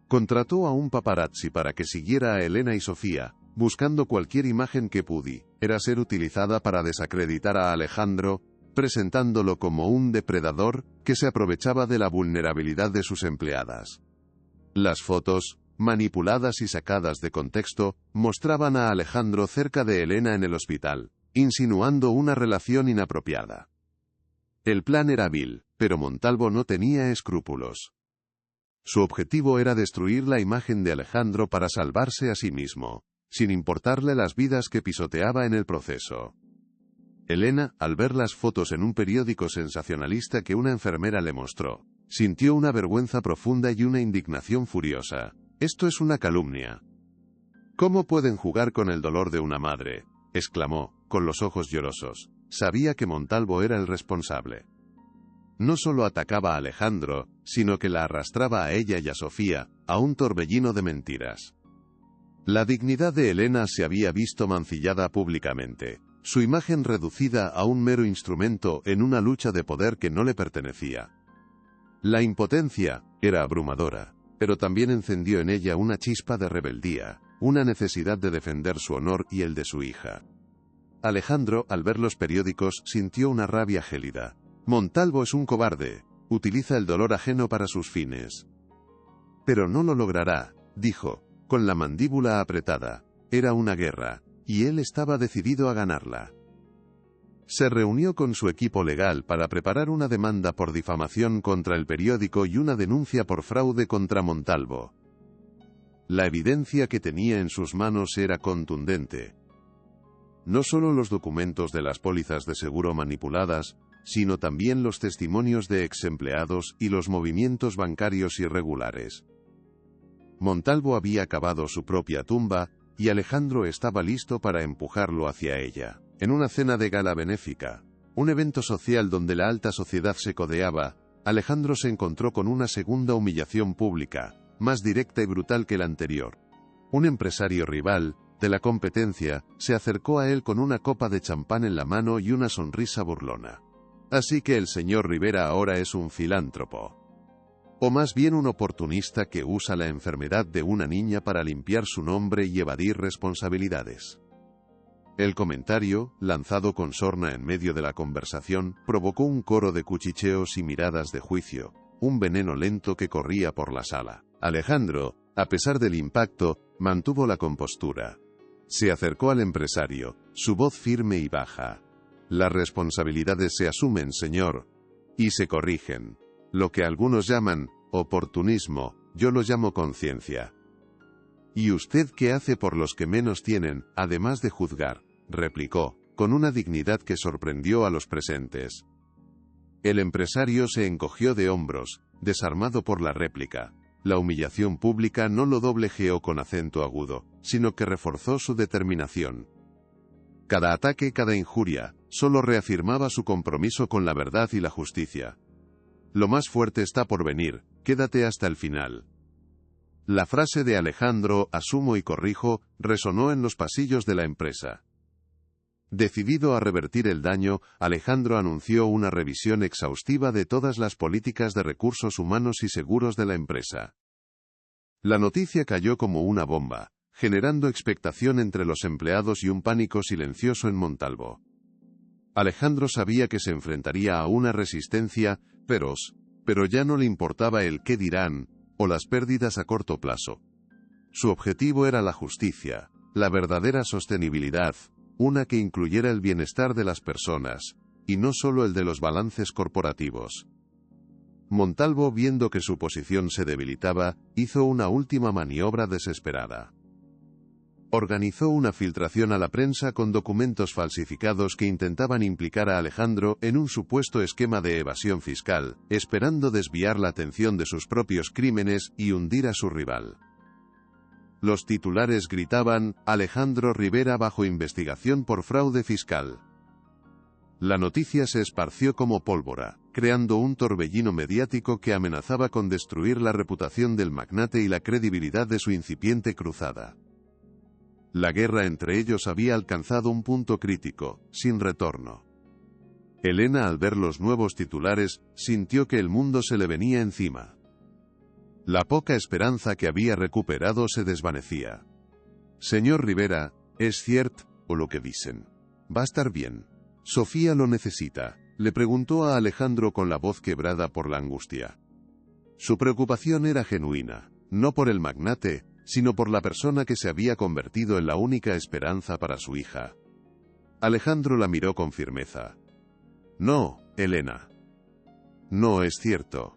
Contrató a un paparazzi para que siguiera a Elena y Sofía, buscando cualquier imagen que pudiera ser utilizada para desacreditar a Alejandro, presentándolo como un depredador que se aprovechaba de la vulnerabilidad de sus empleadas. Las fotos, manipuladas y sacadas de contexto, mostraban a Alejandro cerca de Elena en el hospital, insinuando una relación inapropiada. El plan era vil, pero Montalvo no tenía escrúpulos. Su objetivo era destruir la imagen de Alejandro para salvarse a sí mismo, sin importarle las vidas que pisoteaba en el proceso. Elena, al ver las fotos en un periódico sensacionalista que una enfermera le mostró, sintió una vergüenza profunda y una indignación furiosa. «Esto es una calumnia. ¿Cómo pueden jugar con el dolor de una madre?», exclamó, con los ojos llorosos. Sabía que Montalvo era el responsable. No solo atacaba a Alejandro, sino que la arrastraba a ella y a Sofía, a un torbellino de mentiras. La dignidad de Elena se había visto mancillada públicamente, su imagen reducida a un mero instrumento en una lucha de poder que no le pertenecía. La impotencia era abrumadora, pero también encendió en ella una chispa de rebeldía, una necesidad de defender su honor y el de su hija. Alejandro, al ver los periódicos, sintió una rabia gélida. «Montalvo es un cobarde, utiliza el dolor ajeno para sus fines». «Pero no lo logrará», dijo, con la mandíbula apretada. Era una guerra, y él estaba decidido a ganarla. Se reunió con su equipo legal para preparar una demanda por difamación contra el periódico y una denuncia por fraude contra Montalvo. La evidencia que tenía en sus manos era contundente. No solo los documentos de las pólizas de seguro manipuladas, sino también los testimonios de exempleados y los movimientos bancarios irregulares. Montalvo había cavado su propia tumba, y Alejandro estaba listo para empujarlo hacia ella. En una cena de gala benéfica, un evento social donde la alta sociedad se codeaba, Alejandro se encontró con una segunda humillación pública, más directa y brutal que la anterior. Un empresario rival, de la competencia, se acercó a él con una copa de champán en la mano y una sonrisa burlona. «Así que el señor Rivera ahora es un filántropo. O más bien un oportunista que usa la enfermedad de una niña para limpiar su nombre y evadir responsabilidades». El comentario, lanzado con sorna en medio de la conversación, provocó un coro de cuchicheos y miradas de juicio, un veneno lento que corría por la sala. Alejandro, a pesar del impacto, mantuvo la compostura. Se acercó al empresario, su voz firme y baja. «Las responsabilidades se asumen, señor, y se corrigen. Lo que algunos llaman oportunismo, yo lo llamo conciencia. ¿Y usted qué hace por los que menos tienen, además de juzgar?, replicó, con una dignidad que sorprendió a los presentes. El empresario se encogió de hombros, desarmado por la réplica. La humillación pública no lo doblejeó con acento agudo, sino que reforzó su determinación. Cada ataque, cada injuria, solo reafirmaba su compromiso con la verdad y la justicia. Lo más fuerte está por venir, quédate hasta el final. La frase de Alejandro, asumo y corrijo, resonó en los pasillos de la empresa. Decidido a revertir el daño, Alejandro anunció una revisión exhaustiva de todas las políticas de recursos humanos y seguros de la empresa. La noticia cayó como una bomba, generando expectación entre los empleados y un pánico silencioso en Montalvo. Alejandro sabía que se enfrentaría a una resistencia feroz, pero ya no le importaba el qué dirán, o las pérdidas a corto plazo. Su objetivo era la justicia, la verdadera sostenibilidad, una que incluyera el bienestar de las personas, y no solo el de los balances corporativos. Montalvo, viendo que su posición se debilitaba, hizo una última maniobra desesperada. Organizó una filtración a la prensa con documentos falsificados que intentaban implicar a Alejandro en un supuesto esquema de evasión fiscal, esperando desviar la atención de sus propios crímenes y hundir a su rival. Los titulares gritaban: Alejandro Rivera bajo investigación por fraude fiscal. La noticia se esparció como pólvora, creando un torbellino mediático que amenazaba con destruir la reputación del magnate y la credibilidad de su incipiente cruzada. La guerra entre ellos había alcanzado un punto crítico, sin retorno. Elena, al ver los nuevos titulares, sintió que el mundo se le venía encima. La poca esperanza que había recuperado se desvanecía. Señor Rivera, ¿es cierto, o lo que dicen? Va a estar bien. Sofía lo necesita, le preguntó a Alejandro con la voz quebrada por la angustia. Su preocupación era genuina, no por el magnate, sino por la persona que se había convertido en la única esperanza para su hija. Alejandro la miró con firmeza. No, Elena. No es cierto.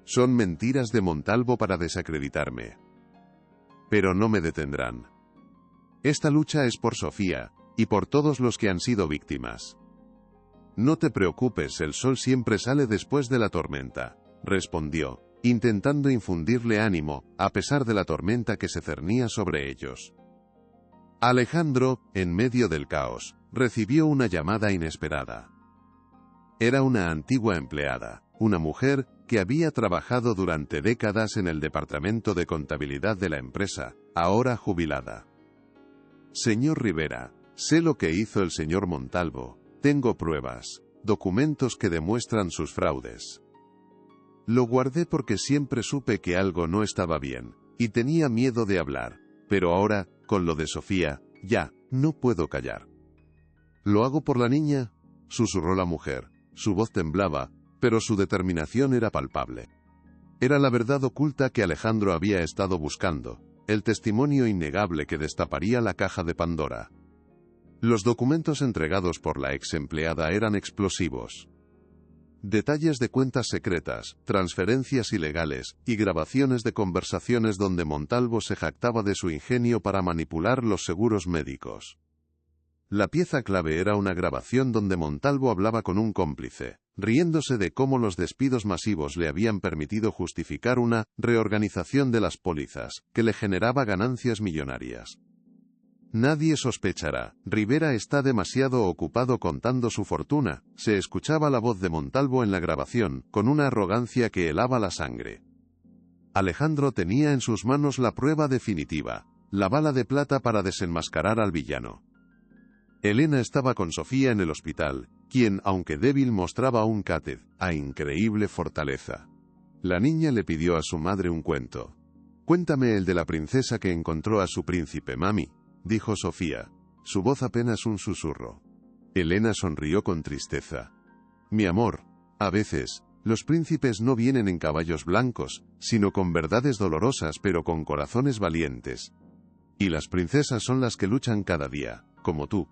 Son mentiras de Montalvo para desacreditarme. Pero no me detendrán. Esta lucha es por Sofía, y por todos los que han sido víctimas. No te preocupes, el sol siempre sale después de la tormenta, respondió, intentando infundirle ánimo, a pesar de la tormenta que se cernía sobre ellos. Alejandro, en medio del caos, recibió una llamada inesperada. Era una antigua empleada, una mujer que había trabajado durante décadas en el departamento de contabilidad de la empresa, ahora jubilada. Señor Rivera, sé lo que hizo el señor Montalvo, tengo pruebas, documentos que demuestran sus fraudes. Lo guardé porque siempre supe que algo no estaba bien, y tenía miedo de hablar, pero ahora, con lo de Sofía, ya, no puedo callar. ¿Lo hago por la niña?, susurró la mujer. Su voz temblaba, pero su determinación era palpable. Era la verdad oculta que Alejandro había estado buscando, el testimonio innegable que destaparía la caja de Pandora. Los documentos entregados por la ex empleada eran explosivos. Detalles de cuentas secretas, transferencias ilegales, y grabaciones de conversaciones donde Montalvo se jactaba de su ingenio para manipular los seguros médicos. La pieza clave era una grabación donde Montalvo hablaba con un cómplice, riéndose de cómo los despidos masivos le habían permitido justificar una reorganización de las pólizas, que le generaba ganancias millonarias. Nadie sospechará, Rivera está demasiado ocupado contando su fortuna, se escuchaba la voz de Montalvo en la grabación, con una arrogancia que helaba la sangre. Alejandro tenía en sus manos la prueba definitiva, la bala de plata para desenmascarar al villano. Elena estaba con Sofía en el hospital, quien, aunque débil, mostraba un cáted, a increíble fortaleza. La niña le pidió a su madre un cuento. «Cuéntame el de la princesa que encontró a su príncipe, mami», dijo Sofía, su voz apenas un susurro. Elena sonrió con tristeza. «Mi amor, a veces, los príncipes no vienen en caballos blancos, sino con verdades dolorosas pero con corazones valientes. Y las princesas son las que luchan cada día, como tú».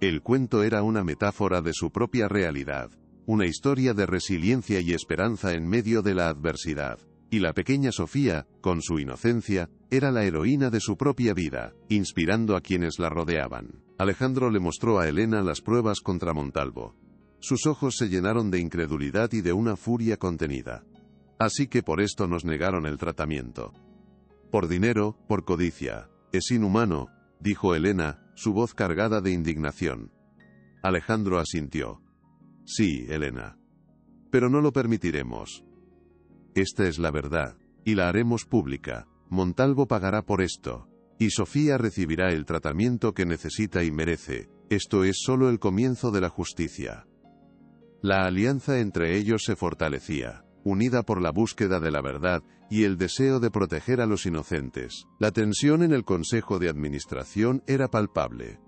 El cuento era una metáfora de su propia realidad, una historia de resiliencia y esperanza en medio de la adversidad. Y la pequeña Sofía, con su inocencia, era la heroína de su propia vida, inspirando a quienes la rodeaban. Alejandro le mostró a Elena las pruebas contra Montalvo. Sus ojos se llenaron de incredulidad y de una furia contenida. Así que por esto nos negaron el tratamiento. Por dinero, por codicia. Es inhumano, dijo Elena, su voz cargada de indignación. Alejandro asintió. Sí, Elena. Pero no lo permitiremos. Esta es la verdad, y la haremos pública. Montalvo pagará por esto, y Sofía recibirá el tratamiento que necesita y merece. Esto es solo el comienzo de la justicia. La alianza entre ellos se fortalecía, unida por la búsqueda de la verdad y el deseo de proteger a los inocentes. La tensión en el Consejo de Administración era palpable.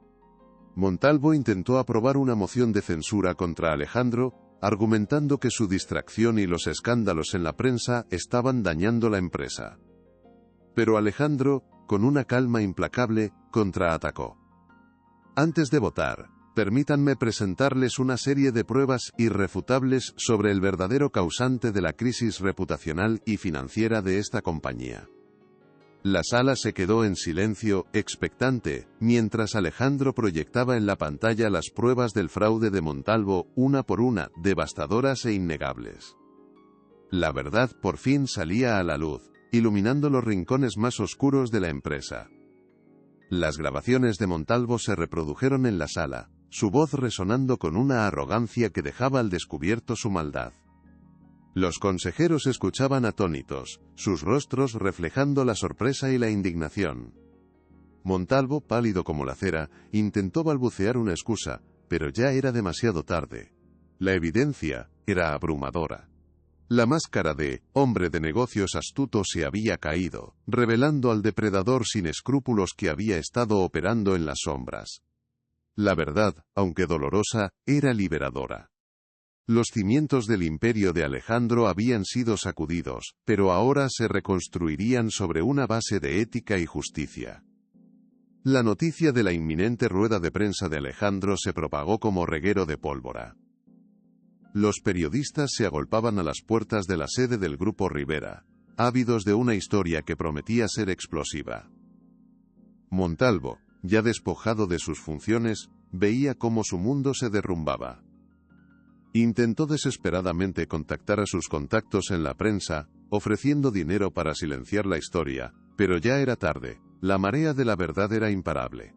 Montalvo intentó aprobar una moción de censura contra Alejandro, argumentando que su distracción y los escándalos en la prensa estaban dañando la empresa. Pero Alejandro, con una calma implacable, contraatacó. Antes de votar, permítanme presentarles una serie de pruebas irrefutables sobre el verdadero causante de la crisis reputacional y financiera de esta compañía. La sala se quedó en silencio, expectante, mientras Alejandro proyectaba en la pantalla las pruebas del fraude de Montalvo, una por una, devastadoras e innegables. La verdad por fin salía a la luz, iluminando los rincones más oscuros de la empresa. Las grabaciones de Montalvo se reprodujeron en la sala, su voz resonando con una arrogancia que dejaba al descubierto su maldad. Los consejeros escuchaban atónitos, sus rostros reflejando la sorpresa y la indignación. Montalvo, pálido como la cera, intentó balbucear una excusa, pero ya era demasiado tarde. La evidencia era abrumadora. La máscara de hombre de negocios astuto se había caído, revelando al depredador sin escrúpulos que había estado operando en las sombras. La verdad, aunque dolorosa, era liberadora. Los cimientos del imperio de Alejandro habían sido sacudidos, pero ahora se reconstruirían sobre una base de ética y justicia. La noticia de la inminente rueda de prensa de Alejandro se propagó como reguero de pólvora. Los periodistas se agolpaban a las puertas de la sede del Grupo Rivera, ávidos de una historia que prometía ser explosiva. Montalvo, ya despojado de sus funciones, veía cómo su mundo se derrumbaba. Intentó desesperadamente contactar a sus contactos en la prensa, ofreciendo dinero para silenciar la historia, pero ya era tarde, la marea de la verdad era imparable.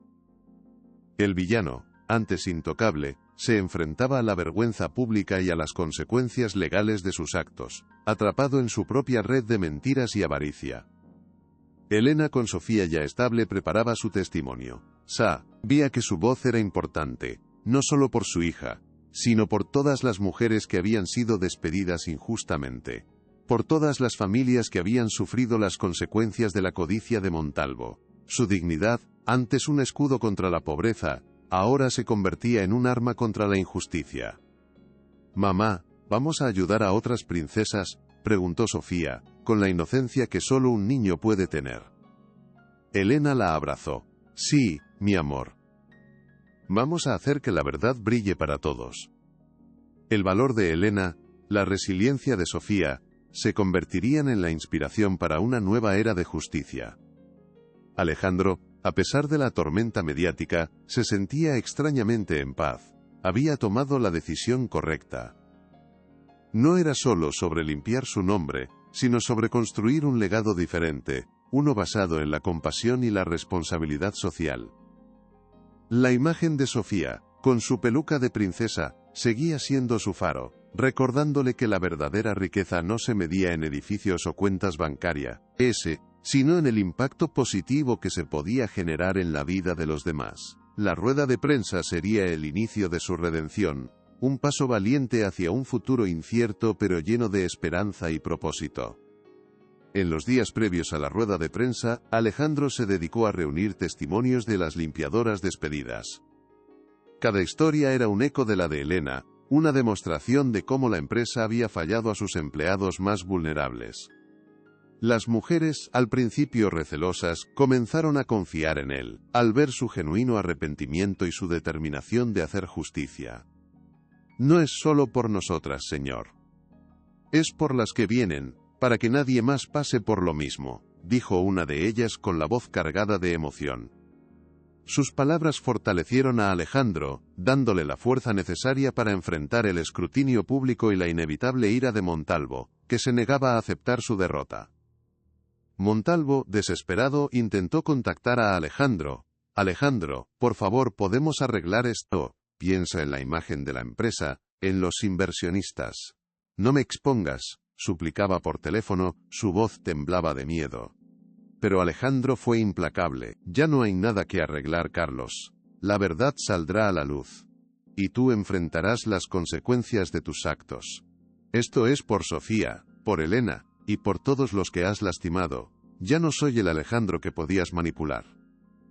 El villano, antes intocable, se enfrentaba a la vergüenza pública y a las consecuencias legales de sus actos, atrapado en su propia red de mentiras y avaricia. Elena, con Sofía ya estable, preparaba su testimonio. Sabía que su voz era importante, no solo por su hija, sino por todas las mujeres que habían sido despedidas injustamente, por todas las familias que habían sufrido las consecuencias de la codicia de Montalvo. Su dignidad, antes un escudo contra la pobreza, ahora se convertía en un arma contra la injusticia. «Mamá, ¿vamos a ayudar a otras princesas?», preguntó Sofía, con la inocencia que solo un niño puede tener. Elena la abrazó. «Sí, mi amor. Vamos a hacer que la verdad brille para todos». El valor de Elena, la resiliencia de Sofía, se convertirían en la inspiración para una nueva era de justicia. Alejandro, a pesar de la tormenta mediática, se sentía extrañamente en paz. Había tomado la decisión correcta. No era solo sobre limpiar su nombre, sino sobre construir un legado diferente, uno basado en la compasión y la responsabilidad social. La imagen de Sofía, con su peluca de princesa, seguía siendo su faro, recordándole que la verdadera riqueza no se medía en edificios o cuentas bancarias, sino en el impacto positivo que se podía generar en la vida de los demás. La rueda de prensa sería el inicio de su redención, un paso valiente hacia un futuro incierto pero lleno de esperanza y propósito. En los días previos a la rueda de prensa, Alejandro se dedicó a reunir testimonios de las limpiadoras despedidas. Cada historia era un eco de la de Elena, una demostración de cómo la empresa había fallado a sus empleados más vulnerables. Las mujeres, al principio recelosas, comenzaron a confiar en él, al ver su genuino arrepentimiento y su determinación de hacer justicia. No es solo por nosotras, señor. Es por las que vienen, para que nadie más pase por lo mismo, dijo una de ellas con la voz cargada de emoción. Sus palabras fortalecieron a Alejandro, dándole la fuerza necesaria para enfrentar el escrutinio público y la inevitable ira de Montalvo, que se negaba a aceptar su derrota. Montalvo, desesperado, intentó contactar a Alejandro. Alejandro, por favor, ¿podemos arreglar esto? Piensa en la imagen de la empresa, en los inversionistas. No me expongas, suplicaba por teléfono, su voz temblaba de miedo. Pero Alejandro fue implacable. Ya no hay nada que arreglar, Carlos. La verdad saldrá a la luz. Y tú enfrentarás las consecuencias de tus actos. Esto es por Sofía, por Elena, y por todos los que has lastimado. Ya no soy el Alejandro que podías manipular.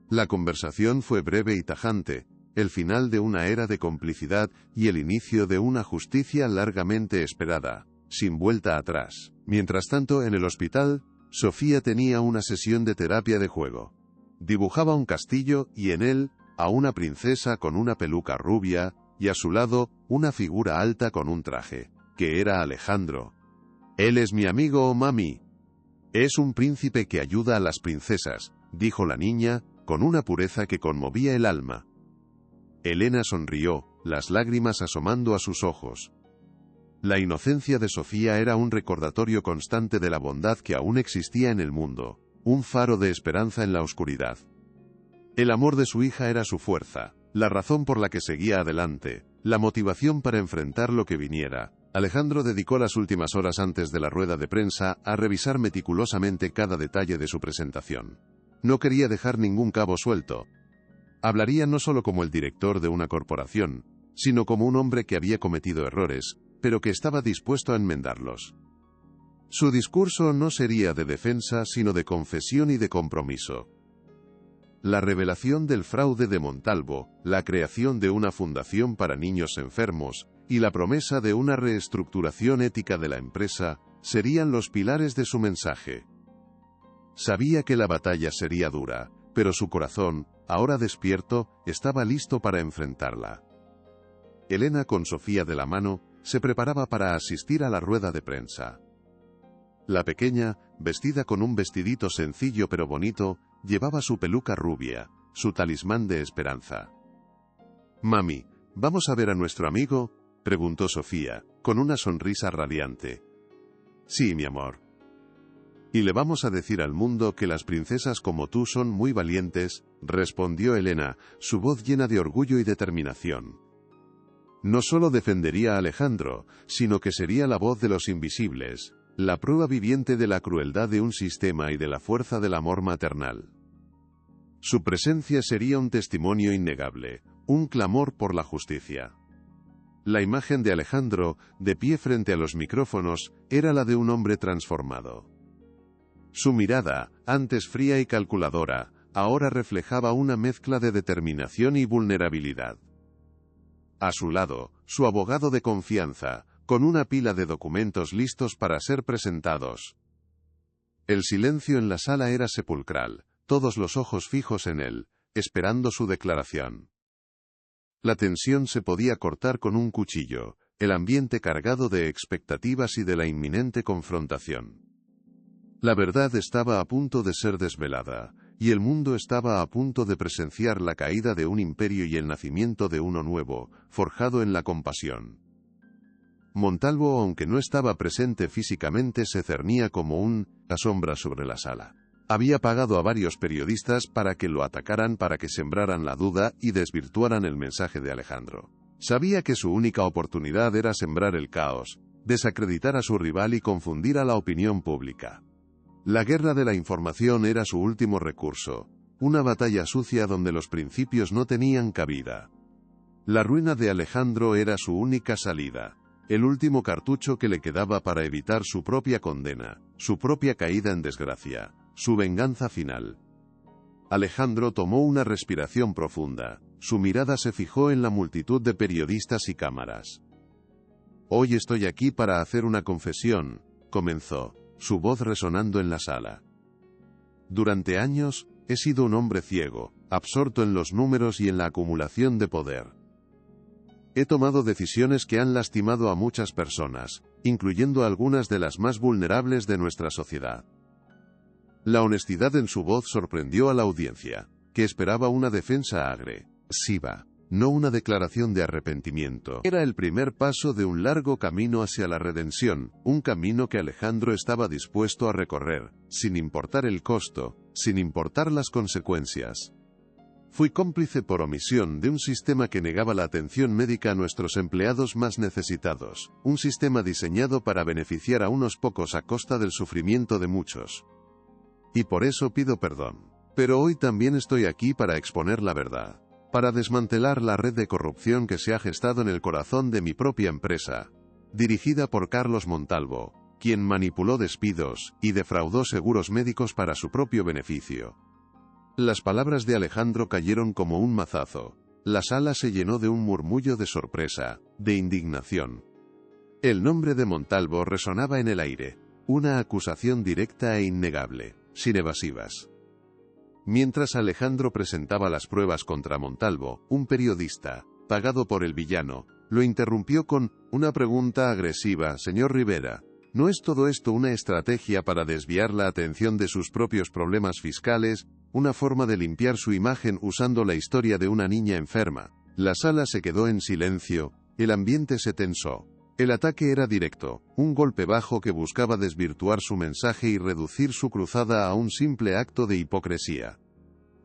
La conversación fue breve y tajante, el final de una era de complicidad y el inicio de una justicia largamente esperada, sin vuelta atrás. Mientras tanto, en el hospital, Sofía tenía una sesión de terapia de juego. Dibujaba un castillo y en él, a una princesa con una peluca rubia, y a su lado, una figura alta con un traje, que era Alejandro. «Él es mi amigo, mami. Es un príncipe que ayuda a las princesas», dijo la niña, con una pureza que conmovía el alma. Elena sonrió, las lágrimas asomando a sus ojos. La inocencia de Sofía era un recordatorio constante de la bondad que aún existía en el mundo, un faro de esperanza en la oscuridad. El amor de su hija era su fuerza, la razón por la que seguía adelante, la motivación para enfrentar lo que viniera. Alejandro dedicó las últimas horas antes de la rueda de prensa a revisar meticulosamente cada detalle de su presentación. No quería dejar ningún cabo suelto. Hablaría no solo como el director de una corporación, sino como un hombre que había cometido errores, pero que estaba dispuesto a enmendarlos. Su discurso no sería de defensa, sino de confesión y de compromiso. La revelación del fraude de Montalvo, la creación de una fundación para niños enfermos, y la promesa de una reestructuración ética de la empresa, serían los pilares de su mensaje. Sabía que la batalla sería dura, pero su corazón, ahora despierto, estaba listo para enfrentarla. Elena, con Sofía de la mano, se preparaba para asistir a la rueda de prensa. La pequeña, vestida con un vestidito sencillo pero bonito, llevaba su peluca rubia, su talismán de esperanza. «Mami, ¿vamos a ver a nuestro amigo?», preguntó Sofía, con una sonrisa radiante. «Sí, mi amor. Y le vamos a decir al mundo que las princesas como tú son muy valientes», respondió Elena, su voz llena de orgullo y determinación. No solo defendería a Alejandro, sino que sería la voz de los invisibles, la prueba viviente de la crueldad de un sistema y de la fuerza del amor maternal. Su presencia sería un testimonio innegable, un clamor por la justicia. La imagen de Alejandro, de pie frente a los micrófonos, era la de un hombre transformado. Su mirada, antes fría y calculadora, ahora reflejaba una mezcla de determinación y vulnerabilidad. A su lado, su abogado de confianza, con una pila de documentos listos para ser presentados. El silencio en la sala era sepulcral, todos los ojos fijos en él, esperando su declaración. La tensión se podía cortar con un cuchillo, el ambiente cargado de expectativas y de la inminente confrontación. La verdad estaba a punto de ser desvelada, y el mundo estaba a punto de presenciar la caída de un imperio y el nacimiento de uno nuevo, forjado en la compasión. Montalvo, aunque no estaba presente físicamente, se cernía como una sombra sobre la sala. Había pagado a varios periodistas para que lo atacaran, para que sembraran la duda y desvirtuaran el mensaje de Alejandro. Sabía que su única oportunidad era sembrar el caos, desacreditar a su rival y confundir a la opinión pública. La guerra de la información era su último recurso, una batalla sucia donde los principios no tenían cabida. La ruina de Alejandro era su única salida, el último cartucho que le quedaba para evitar su propia condena, su propia caída en desgracia, su venganza final. Alejandro tomó una respiración profunda, su mirada se fijó en la multitud de periodistas y cámaras. «Hoy estoy aquí para hacer una confesión», comenzó, su voz resonando en la sala. «Durante años, he sido un hombre ciego, absorto en los números y en la acumulación de poder. He tomado decisiones que han lastimado a muchas personas, incluyendo algunas de las más vulnerables de nuestra sociedad. La honestidad en su voz sorprendió a la audiencia, que esperaba una defensa agresiva, no una declaración de arrepentimiento. Era el primer paso de un largo camino hacia la redención, un camino que Alejandro estaba dispuesto a recorrer, sin importar el costo, sin importar las consecuencias. Fui cómplice por omisión de un sistema que negaba la atención médica a nuestros empleados más necesitados, un sistema diseñado para beneficiar a unos pocos a costa del sufrimiento de muchos. Y por eso pido perdón. Pero hoy también estoy aquí para exponer la verdad, para desmantelar la red de corrupción que se ha gestado en el corazón de mi propia empresa, dirigida por Carlos Montalvo, quien manipuló despidos y defraudó seguros médicos para su propio beneficio. Las palabras de Alejandro cayeron como un mazazo. La sala se llenó de un murmullo de sorpresa, de indignación. El nombre de Montalvo resonaba en el aire, una acusación directa e innegable, sin evasivas. Mientras Alejandro presentaba las pruebas contra Montalvo, un periodista, pagado por el villano, lo interrumpió con una pregunta agresiva: «Señor Rivera, ¿no es todo esto una estrategia para desviar la atención de sus propios problemas fiscales, una forma de limpiar su imagen usando la historia de una niña enferma?» La sala se quedó en silencio, el ambiente se tensó. El ataque era directo, un golpe bajo que buscaba desvirtuar su mensaje y reducir su cruzada a un simple acto de hipocresía.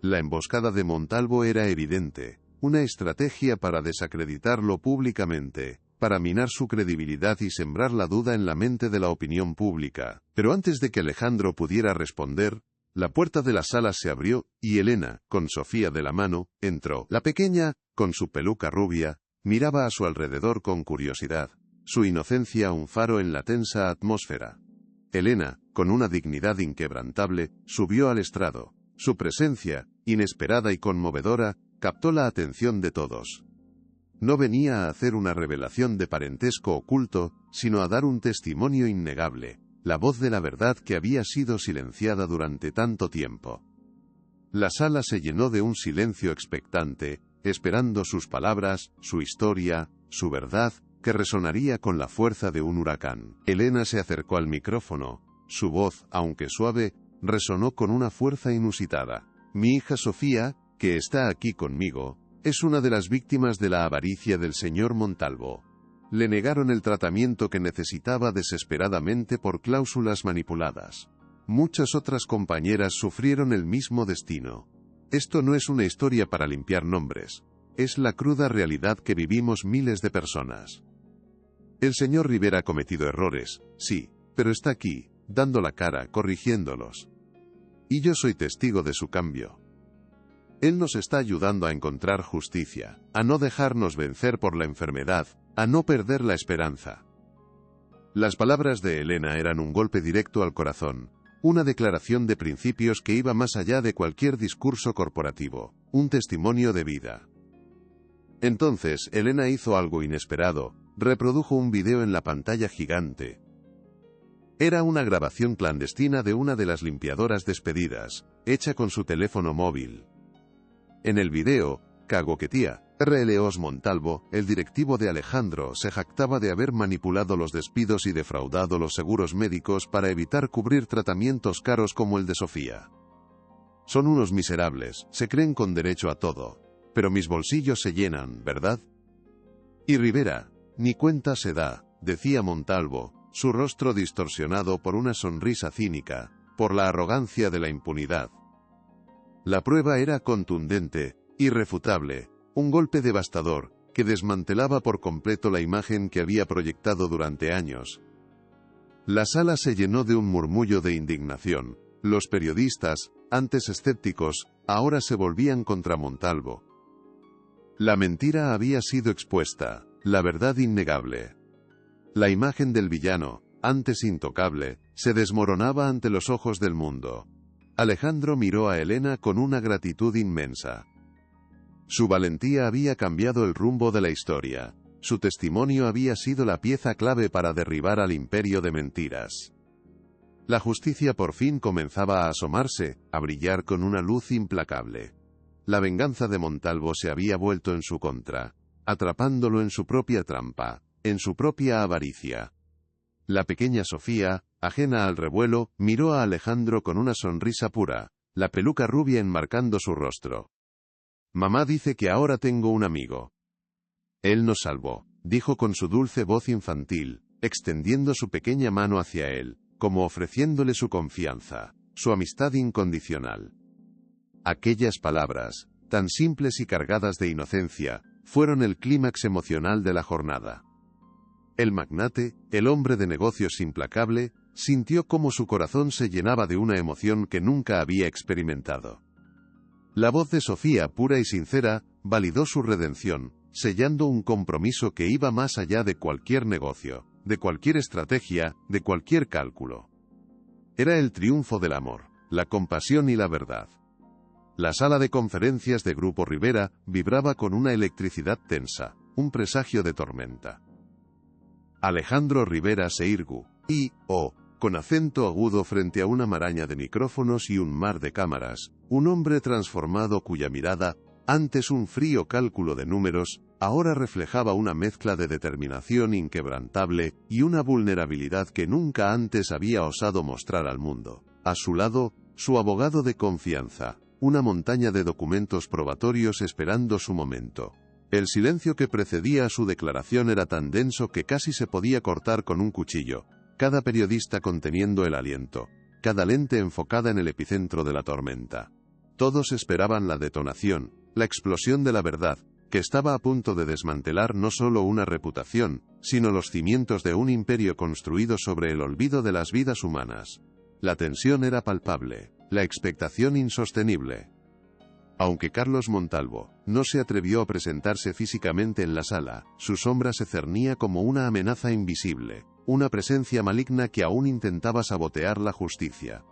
La emboscada de Montalvo era evidente, una estrategia para desacreditarlo públicamente, para minar su credibilidad y sembrar la duda en la mente de la opinión pública. Pero antes de que Alejandro pudiera responder, la puerta de la sala se abrió, y Elena, con Sofía de la mano, entró. La pequeña, con su peluca rubia, miraba a su alrededor con curiosidad, su inocencia un faro en la tensa atmósfera. Elena, con una dignidad inquebrantable, subió al estrado. Su presencia, inesperada y conmovedora, captó la atención de todos. No venía a hacer una revelación de parentesco oculto, sino a dar un testimonio innegable, la voz de la verdad que había sido silenciada durante tanto tiempo. La sala se llenó de un silencio expectante, esperando sus palabras, su historia, su verdad, que resonaría con la fuerza de un huracán. Elena se acercó al micrófono. Su voz, aunque suave, resonó con una fuerza inusitada. Mi hija Sofía, que está aquí conmigo, es una de las víctimas de la avaricia del señor Montalvo. Le negaron el tratamiento que necesitaba desesperadamente por cláusulas manipuladas. Muchas otras compañeras sufrieron el mismo destino. Esto no es una historia para limpiar nombres. Es la cruda realidad que vivimos miles de personas. El señor Rivera ha cometido errores, sí, pero está aquí, dando la cara, corrigiéndolos. Y yo soy testigo de su cambio. Él nos está ayudando a encontrar justicia, a no dejarnos vencer por la enfermedad, a no perder la esperanza. Las palabras de Elena eran un golpe directo al corazón, una declaración de principios que iba más allá de cualquier discurso corporativo, un testimonio de vida. Entonces, Elena hizo algo inesperado, reprodujo un video en la pantalla gigante. Era una grabación clandestina de una de las limpiadoras despedidas, hecha con su teléfono móvil. En el video, Cagoquetía, R.L.O.S. Montalvo, el directivo de Alejandro, se jactaba de haber manipulado los despidos y defraudado los seguros médicos para evitar cubrir tratamientos caros como el de Sofía. Son unos miserables, se creen con derecho a todo. Pero mis bolsillos se llenan, ¿verdad? Y Rivera, ni cuenta se da, decía Montalvo, su rostro distorsionado por una sonrisa cínica, por la arrogancia de la impunidad. La prueba era contundente, irrefutable, un golpe devastador, que desmantelaba por completo la imagen que había proyectado durante años. La sala se llenó de un murmullo de indignación. Los periodistas, antes escépticos, ahora se volvían contra Montalvo. La mentira había sido expuesta, la verdad innegable. La imagen del villano, antes intocable, se desmoronaba ante los ojos del mundo. Alejandro miró a Elena con una gratitud inmensa. Su valentía había cambiado el rumbo de la historia. Su testimonio había sido la pieza clave para derribar al imperio de mentiras. La justicia por fin comenzaba a asomarse, a brillar con una luz implacable. La venganza de Montalvo se había vuelto en su contra. atrapándolo en su propia trampa, en su propia avaricia. La pequeña Sofía, ajena al revuelo, miró a Alejandro con una sonrisa pura, la peluca rubia enmarcando su rostro. «Mamá dice que ahora tengo un amigo». «Él nos salvó», dijo con su dulce voz infantil, extendiendo su pequeña mano hacia él, como ofreciéndole su confianza, su amistad incondicional. Aquellas palabras, tan simples y cargadas de inocencia, fueron el clímax emocional de la jornada. El magnate, el hombre de negocios implacable, sintió cómo su corazón se llenaba de una emoción que nunca había experimentado. La voz de Sofía, pura y sincera, validó su redención, sellando un compromiso que iba más allá de cualquier negocio, de cualquier estrategia, de cualquier cálculo. Era el triunfo del amor, la compasión y la verdad. La sala de conferencias de Grupo Rivera vibraba con una electricidad tensa, un presagio de tormenta. Alejandro Rivera Seirgu, I.O., con acento agudo frente a una maraña de micrófonos y un mar de cámaras, un hombre transformado cuya mirada, antes un frío cálculo de números, ahora reflejaba una mezcla de determinación inquebrantable y una vulnerabilidad que nunca antes había osado mostrar al mundo. A su lado, su abogado de confianza, una montaña de documentos probatorios esperando su momento. El silencio que precedía a su declaración era tan denso que casi se podía cortar con un cuchillo, cada periodista conteniendo el aliento, cada lente enfocada en el epicentro de la tormenta. Todos esperaban la detonación, la explosión de la verdad, que estaba a punto de desmantelar no solo una reputación, sino los cimientos de un imperio construido sobre el olvido de las vidas humanas. La tensión era palpable, la expectación insostenible. Aunque Carlos Montalvo no se atrevió a presentarse físicamente en la sala, su sombra se cernía como una amenaza invisible, una presencia maligna que aún intentaba sabotear la justicia.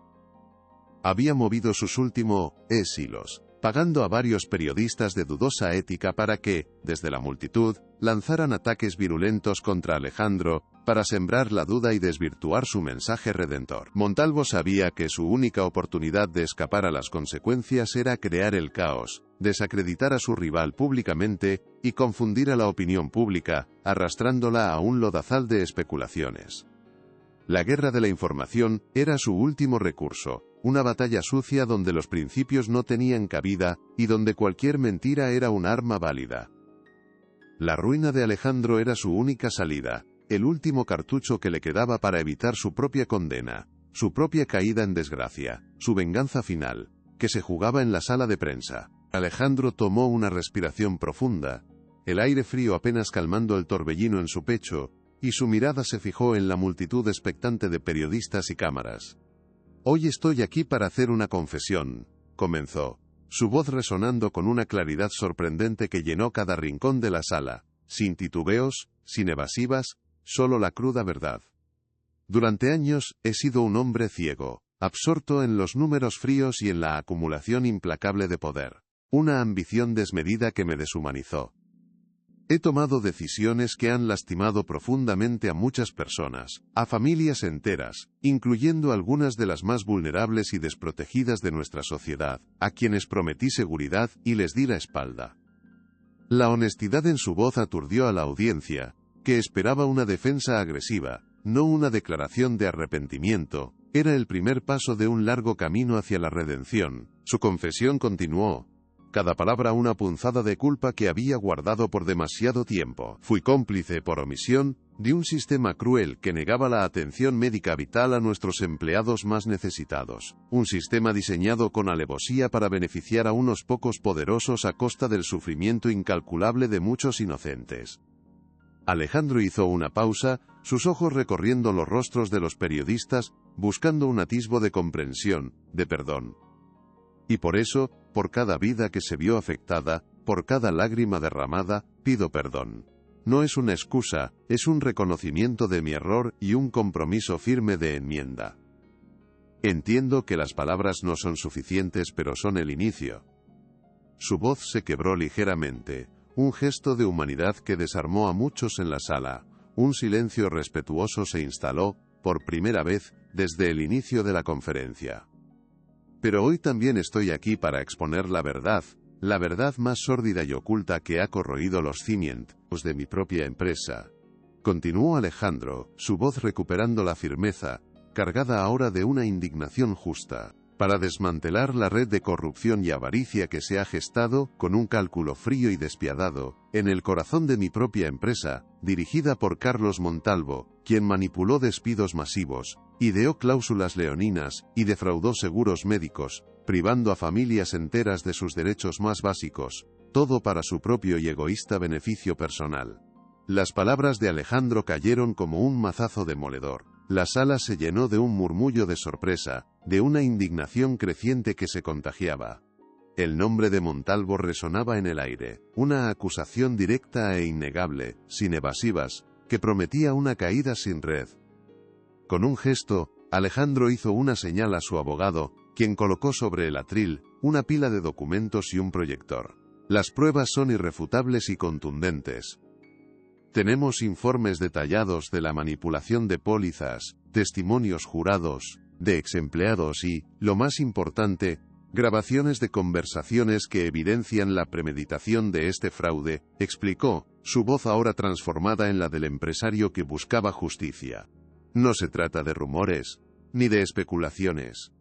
Había movido sus últimos hilos, pagando a varios periodistas de dudosa ética para que, desde la multitud, lanzaran ataques virulentos contra Alejandro, para sembrar la duda y desvirtuar su mensaje redentor. Montalvo sabía que su única oportunidad de escapar a las consecuencias era crear el caos, desacreditar a su rival públicamente, y confundir a la opinión pública, arrastrándola a un lodazal de especulaciones. La guerra de la información era su último recurso, una batalla sucia donde los principios no tenían cabida, y donde cualquier mentira era un arma válida. La ruina de Alejandro era su única salida, el último cartucho que le quedaba para evitar su propia condena, su propia caída en desgracia, su venganza final, que se jugaba en la sala de prensa. Alejandro tomó una respiración profunda, el aire frío apenas calmando el torbellino en su pecho, y su mirada se fijó en la multitud expectante de periodistas y cámaras. «Hoy estoy aquí para hacer una confesión», comenzó, su voz resonando con una claridad sorprendente que llenó cada rincón de la sala, sin titubeos, sin evasivas, solo la cruda verdad. Durante años he sido un hombre ciego, absorto en los números fríos y en la acumulación implacable de poder, una ambición desmedida que me deshumanizó. He tomado decisiones que han lastimado profundamente a muchas personas, a familias enteras, incluyendo algunas de las más vulnerables y desprotegidas de nuestra sociedad, a quienes prometí seguridad y les di la espalda. La honestidad en su voz aturdió a la audiencia, que esperaba una defensa agresiva, no una declaración de arrepentimiento. Era el primer paso de un largo camino hacia la redención. Su confesión continuó. Cada palabra una punzada de culpa que había guardado por demasiado tiempo. Fui cómplice por omisión de un sistema cruel que negaba la atención médica vital a nuestros empleados más necesitados. Un sistema diseñado con alevosía para beneficiar a unos pocos poderosos a costa del sufrimiento incalculable de muchos inocentes. Alejandro hizo una pausa, sus ojos recorriendo los rostros de los periodistas, buscando un atisbo de comprensión, de perdón. Y por eso, por cada vida que se vio afectada, por cada lágrima derramada, pido perdón. No es una excusa, es un reconocimiento de mi error y un compromiso firme de enmienda. Entiendo que las palabras no son suficientes, pero son el inicio. Su voz se quebró ligeramente, un gesto de humanidad que desarmó a muchos en la sala. Un silencio respetuoso se instaló, por primera vez, desde el inicio de la conferencia. Pero hoy también estoy aquí para exponer la verdad, la verdad más sórdida y oculta que ha corroído los cimientos de mi propia empresa. Continuó Alejandro, su voz recuperando la firmeza, cargada ahora de una indignación justa. Para desmantelar la red de corrupción y avaricia que se ha gestado, con un cálculo frío y despiadado, en el corazón de mi propia empresa, dirigida por Carlos Montalvo, quien manipuló despidos masivos, ideó cláusulas leoninas, y defraudó seguros médicos, privando a familias enteras de sus derechos más básicos, todo para su propio y egoísta beneficio personal. Las palabras de Alejandro cayeron como un mazazo demoledor. La sala se llenó de un murmullo de sorpresa, de una indignación creciente que se contagiaba. El nombre de Montalvo resonaba en el aire, una acusación directa e innegable, sin evasivas, que prometía una caída sin red. Con un gesto, Alejandro hizo una señal a su abogado, quien colocó sobre el atril una pila de documentos y un proyector. Las pruebas son irrefutables y contundentes. Tenemos informes detallados de la manipulación de pólizas, testimonios jurados, de exempleados y, lo más importante, grabaciones de conversaciones que evidencian la premeditación de este fraude, explicó, su voz ahora transformada en la del empresario que buscaba justicia. No se trata de rumores, ni de especulaciones.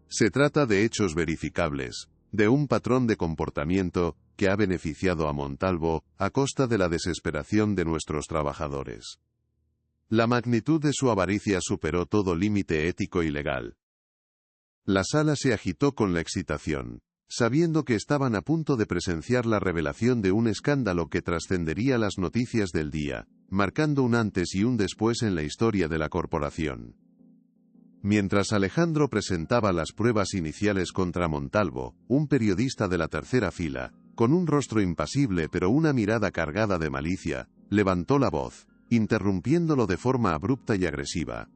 Se trata de hechos verificables, de un patrón de comportamiento que ha beneficiado a Montalvo a costa de la desesperación de nuestros trabajadores. La magnitud de su avaricia superó todo límite ético y legal. La sala se agitó con la excitación, sabiendo que estaban a punto de presenciar la revelación de un escándalo que trascendería las noticias del día, marcando un antes y un después en la historia de la corporación. Mientras Alejandro presentaba las pruebas iniciales contra Montalvo, un periodista de la tercera fila, con un rostro impasible pero una mirada cargada de malicia, levantó la voz, interrumpiéndolo de forma abrupta y agresiva.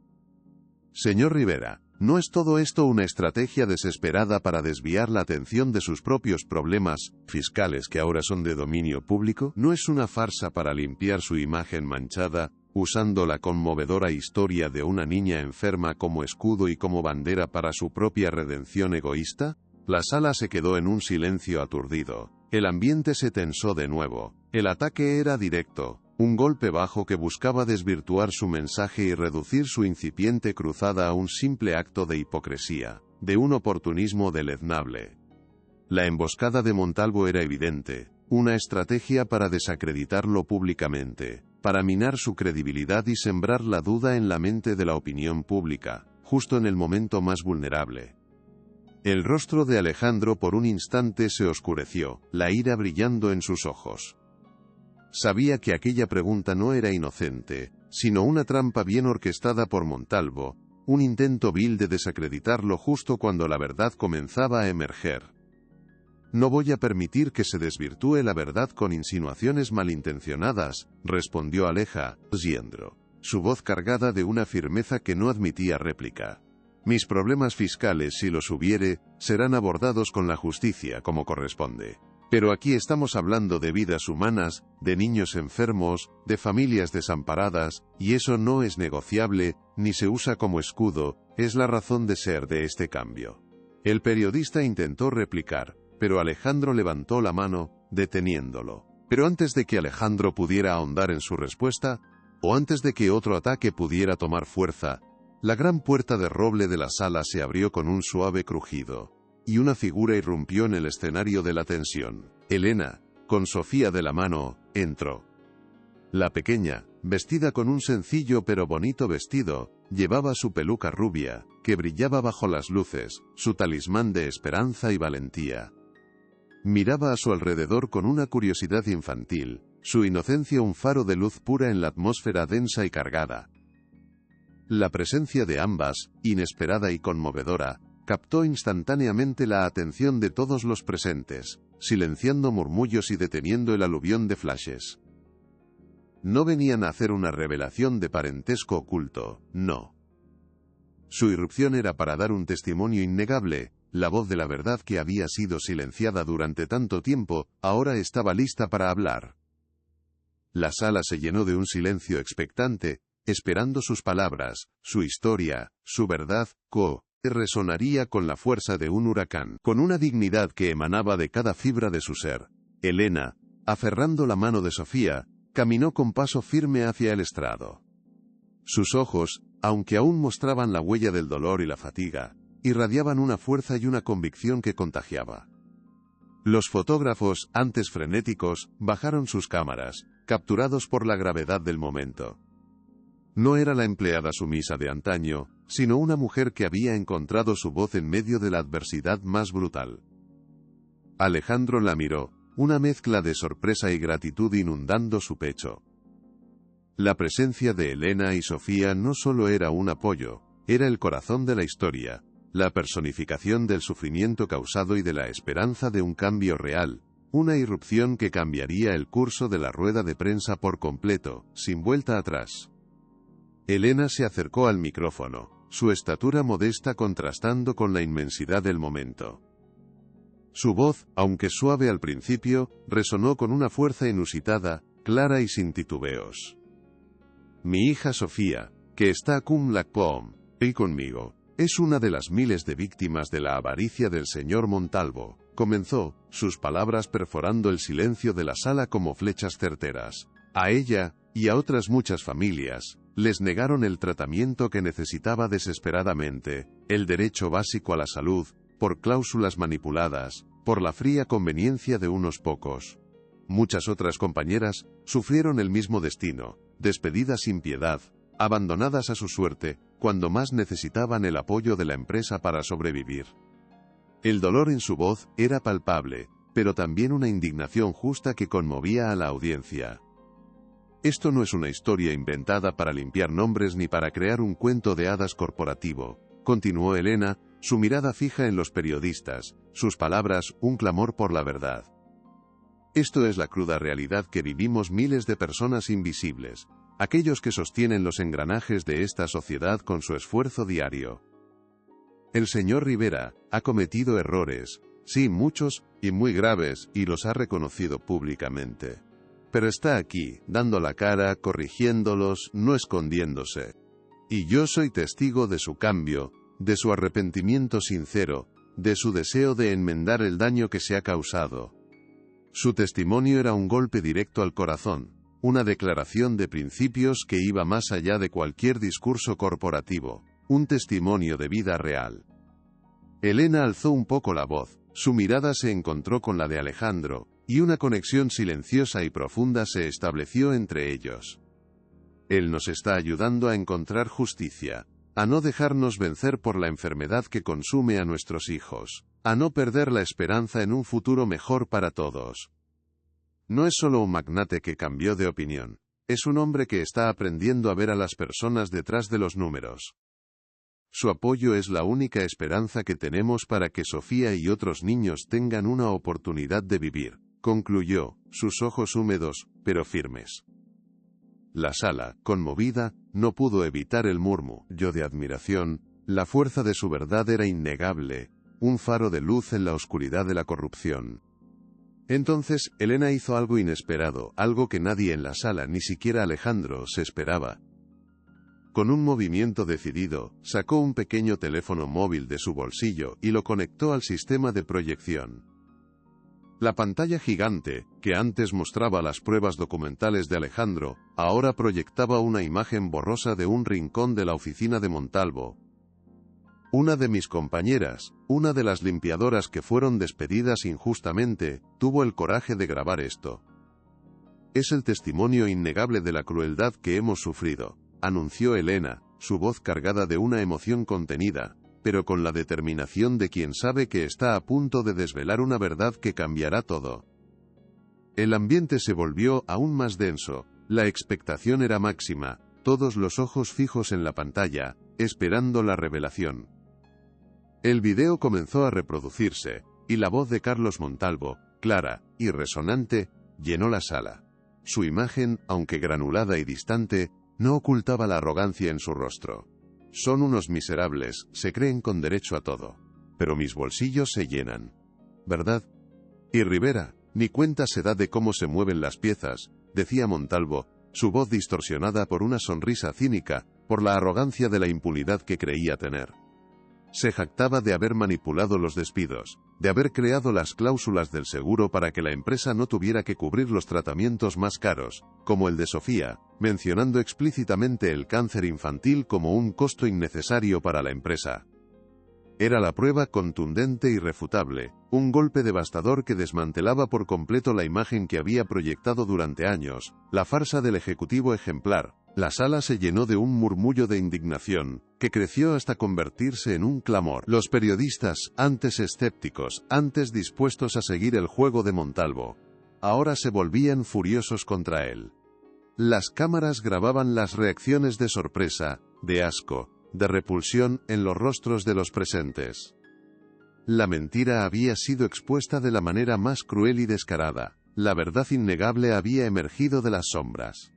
Señor Rivera, ¿no es todo esto una estrategia desesperada para desviar la atención de sus propios problemas fiscales que ahora son de dominio público? ¿No es una farsa para limpiar su imagen manchada, usando la conmovedora historia de una niña enferma como escudo y como bandera para su propia redención egoísta? La sala se quedó en un silencio aturdido. El ambiente se tensó de nuevo. El ataque era directo, un golpe bajo que buscaba desvirtuar su mensaje y reducir su incipiente cruzada a un simple acto de hipocresía, de un oportunismo deleznable. La emboscada de Montalvo era evidente, una estrategia para desacreditarlo públicamente, para minar su credibilidad y sembrar la duda en la mente de la opinión pública, justo en el momento más vulnerable. El rostro de Alejandro por un instante se oscureció, la ira brillando en sus ojos. Sabía que aquella pregunta no era inocente, sino una trampa bien orquestada por Montalvo, un intento vil de desacreditarlo justo cuando la verdad comenzaba a emerger. No voy a permitir que se desvirtúe la verdad con insinuaciones malintencionadas, respondió Alejandro, su voz cargada de una firmeza que no admitía réplica. Mis problemas fiscales, si los hubiere, serán abordados con la justicia como corresponde. Pero aquí estamos hablando de vidas humanas, de niños enfermos, de familias desamparadas, y eso no es negociable, ni se usa como escudo, es la razón de ser de este cambio. El periodista intentó replicar, pero Alejandro levantó la mano, deteniéndolo. Pero antes de que Alejandro pudiera ahondar en su respuesta, o antes de que otro ataque pudiera tomar fuerza, la gran puerta de roble de la sala se abrió con un suave crujido, y una figura irrumpió en el escenario de la tensión. Elena, con Sofía de la mano, entró. La pequeña, vestida con un sencillo pero bonito vestido, llevaba su peluca rubia, que brillaba bajo las luces, su talismán de esperanza y valentía. Miraba a su alrededor con una curiosidad infantil, su inocencia un faro de luz pura en la atmósfera densa y cargada. La presencia de ambas, inesperada y conmovedora, captó instantáneamente la atención de todos los presentes, silenciando murmullos y deteniendo el aluvión de flashes. No venían a hacer una revelación de parentesco oculto, no. Su irrupción era para dar un testimonio innegable, la voz de la verdad que había sido silenciada durante tanto tiempo, ahora estaba lista para hablar. La sala se llenó de un silencio expectante, esperando sus palabras, su historia, su verdad, resonaría con la fuerza de un huracán, con una dignidad que emanaba de cada fibra de su ser. Elena, aferrando la mano de Sofía, caminó con paso firme hacia el estrado. Sus ojos, aunque aún mostraban la huella del dolor y la fatiga, irradiaban una fuerza y una convicción que contagiaba. Los fotógrafos, antes frenéticos, bajaron sus cámaras, capturados por la gravedad del momento. No era la empleada sumisa de antaño, sino una mujer que había encontrado su voz en medio de la adversidad más brutal. Alejandro la miró, una mezcla de sorpresa y gratitud inundando su pecho. La presencia de Elena y Sofía no solo era un apoyo, era el corazón de la historia, la personificación del sufrimiento causado y de la esperanza de un cambio real, una irrupción que cambiaría el curso de la rueda de prensa por completo, sin vuelta atrás. Elena se acercó al micrófono, su estatura modesta contrastando con la inmensidad del momento. Su voz, aunque suave al principio, resonó con una fuerza inusitada, clara y sin titubeos. Mi hija Sofía, que está cum laude y conmigo, es una de las miles de víctimas de la avaricia del señor Montalvo, comenzó, sus palabras perforando el silencio de la sala como flechas certeras. A ella, y a otras muchas familias, les negaron el tratamiento que necesitaba desesperadamente, el derecho básico a la salud, por cláusulas manipuladas, por la fría conveniencia de unos pocos. Muchas otras compañeras sufrieron el mismo destino, despedidas sin piedad, abandonadas a su suerte, cuando más necesitaban el apoyo de la empresa para sobrevivir. El dolor en su voz era palpable, pero también una indignación justa que conmovía a la audiencia. Esto no es una historia inventada para limpiar nombres ni para crear un cuento de hadas corporativo, continuó Elena, su mirada fija en los periodistas, sus palabras un clamor por la verdad. Esto es la cruda realidad que vivimos miles de personas invisibles, aquellos que sostienen los engranajes de esta sociedad con su esfuerzo diario. El señor Rivera ha cometido errores, sí muchos, y muy graves, y los ha reconocido públicamente. Pero está aquí, dando la cara, corrigiéndolos, no escondiéndose. Y yo soy testigo de su cambio, de su arrepentimiento sincero, de su deseo de enmendar el daño que se ha causado. Su testimonio era un golpe directo al corazón, una declaración de principios que iba más allá de cualquier discurso corporativo, un testimonio de vida real. Elena alzó un poco la voz, su mirada se encontró con la de Alejandro, y una conexión silenciosa y profunda se estableció entre ellos. Él nos está ayudando a encontrar justicia, a no dejarnos vencer por la enfermedad que consume a nuestros hijos, a no perder la esperanza en un futuro mejor para todos. No es solo un magnate que cambió de opinión, es un hombre que está aprendiendo a ver a las personas detrás de los números. Su apoyo es la única esperanza que tenemos para que Sofía y otros niños tengan una oportunidad de vivir, concluyó, sus ojos húmedos, pero firmes. La sala, conmovida, no pudo evitar el murmullo de admiración, la fuerza de su verdad era innegable, un faro de luz en la oscuridad de la corrupción. Entonces, Elena hizo algo inesperado, algo que nadie en la sala, ni siquiera Alejandro, se esperaba. Con un movimiento decidido, sacó un pequeño teléfono móvil de su bolsillo y lo conectó al sistema de proyección. La pantalla gigante, que antes mostraba las pruebas documentales de Alejandro, ahora proyectaba una imagen borrosa de un rincón de la oficina de Montalvo. Una de mis compañeras, una de las limpiadoras que fueron despedidas injustamente, tuvo el coraje de grabar esto. Es el testimonio innegable de la crueldad que hemos sufrido, anunció Elena, su voz cargada de una emoción contenida, pero con la determinación de quien sabe que está a punto de desvelar una verdad que cambiará todo. El ambiente se volvió aún más denso, la expectación era máxima, todos los ojos fijos en la pantalla, esperando la revelación. El video comenzó a reproducirse, y la voz de Carlos Montalvo, clara y resonante, llenó la sala. Su imagen, aunque granulada y distante, no ocultaba la arrogancia en su rostro. Son unos miserables, se creen con derecho a todo. Pero mis bolsillos se llenan. ¿Verdad? Y Rivera, ni cuenta se da de cómo se mueven las piezas, decía Montalvo, su voz distorsionada por una sonrisa cínica, por la arrogancia de la impunidad que creía tener. Se jactaba de haber manipulado los despidos, de haber creado las cláusulas del seguro para que la empresa no tuviera que cubrir los tratamientos más caros, como el de Sofía, mencionando explícitamente el cáncer infantil como un costo innecesario para la empresa. Era la prueba contundente e irrefutable, un golpe devastador que desmantelaba por completo la imagen que había proyectado durante años, la farsa del ejecutivo ejemplar. La sala se llenó de un murmullo de indignación, que creció hasta convertirse en un clamor. Los periodistas, antes escépticos, antes dispuestos a seguir el juego de Montalvo, ahora se volvían furiosos contra él. Las cámaras grababan las reacciones de sorpresa, de asco, de repulsión en los rostros de los presentes. La mentira había sido expuesta de la manera más cruel y descarada. La verdad innegable había emergido de las sombras.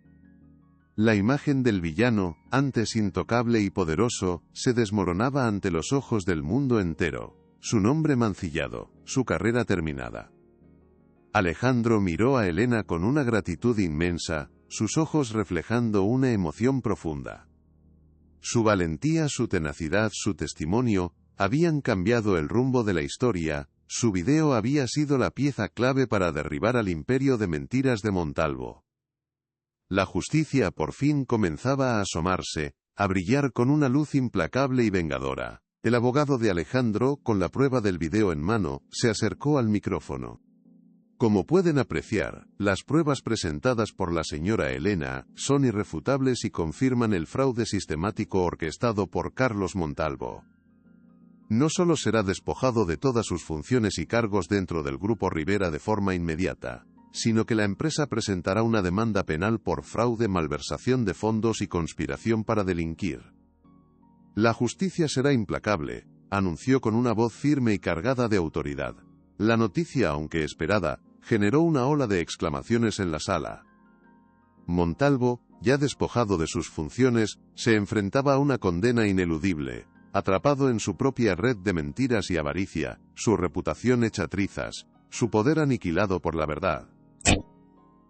La imagen del villano, antes intocable y poderoso, se desmoronaba ante los ojos del mundo entero. Su nombre mancillado, su carrera terminada. Alejandro miró a Elena con una gratitud inmensa, sus ojos reflejando una emoción profunda. Su valentía, su tenacidad, su testimonio, habían cambiado el rumbo de la historia. Su video había sido la pieza clave para derribar al imperio de mentiras de Montalvo. La justicia por fin comenzaba a asomarse, a brillar con una luz implacable y vengadora. El abogado de Alejandro, con la prueba del video en mano, se acercó al micrófono. Como pueden apreciar, las pruebas presentadas por la señora Elena son irrefutables y confirman el fraude sistemático orquestado por Carlos Montalvo. No solo será despojado de todas sus funciones y cargos dentro del Grupo Rivera de forma inmediata, sino que la empresa presentará una demanda penal por fraude, malversación de fondos y conspiración para delinquir. La justicia será implacable, anunció con una voz firme y cargada de autoridad. La noticia, aunque esperada, generó una ola de exclamaciones en la sala. Montalvo, ya despojado de sus funciones, se enfrentaba a una condena ineludible, atrapado en su propia red de mentiras y avaricia, su reputación hecha trizas, su poder aniquilado por la verdad.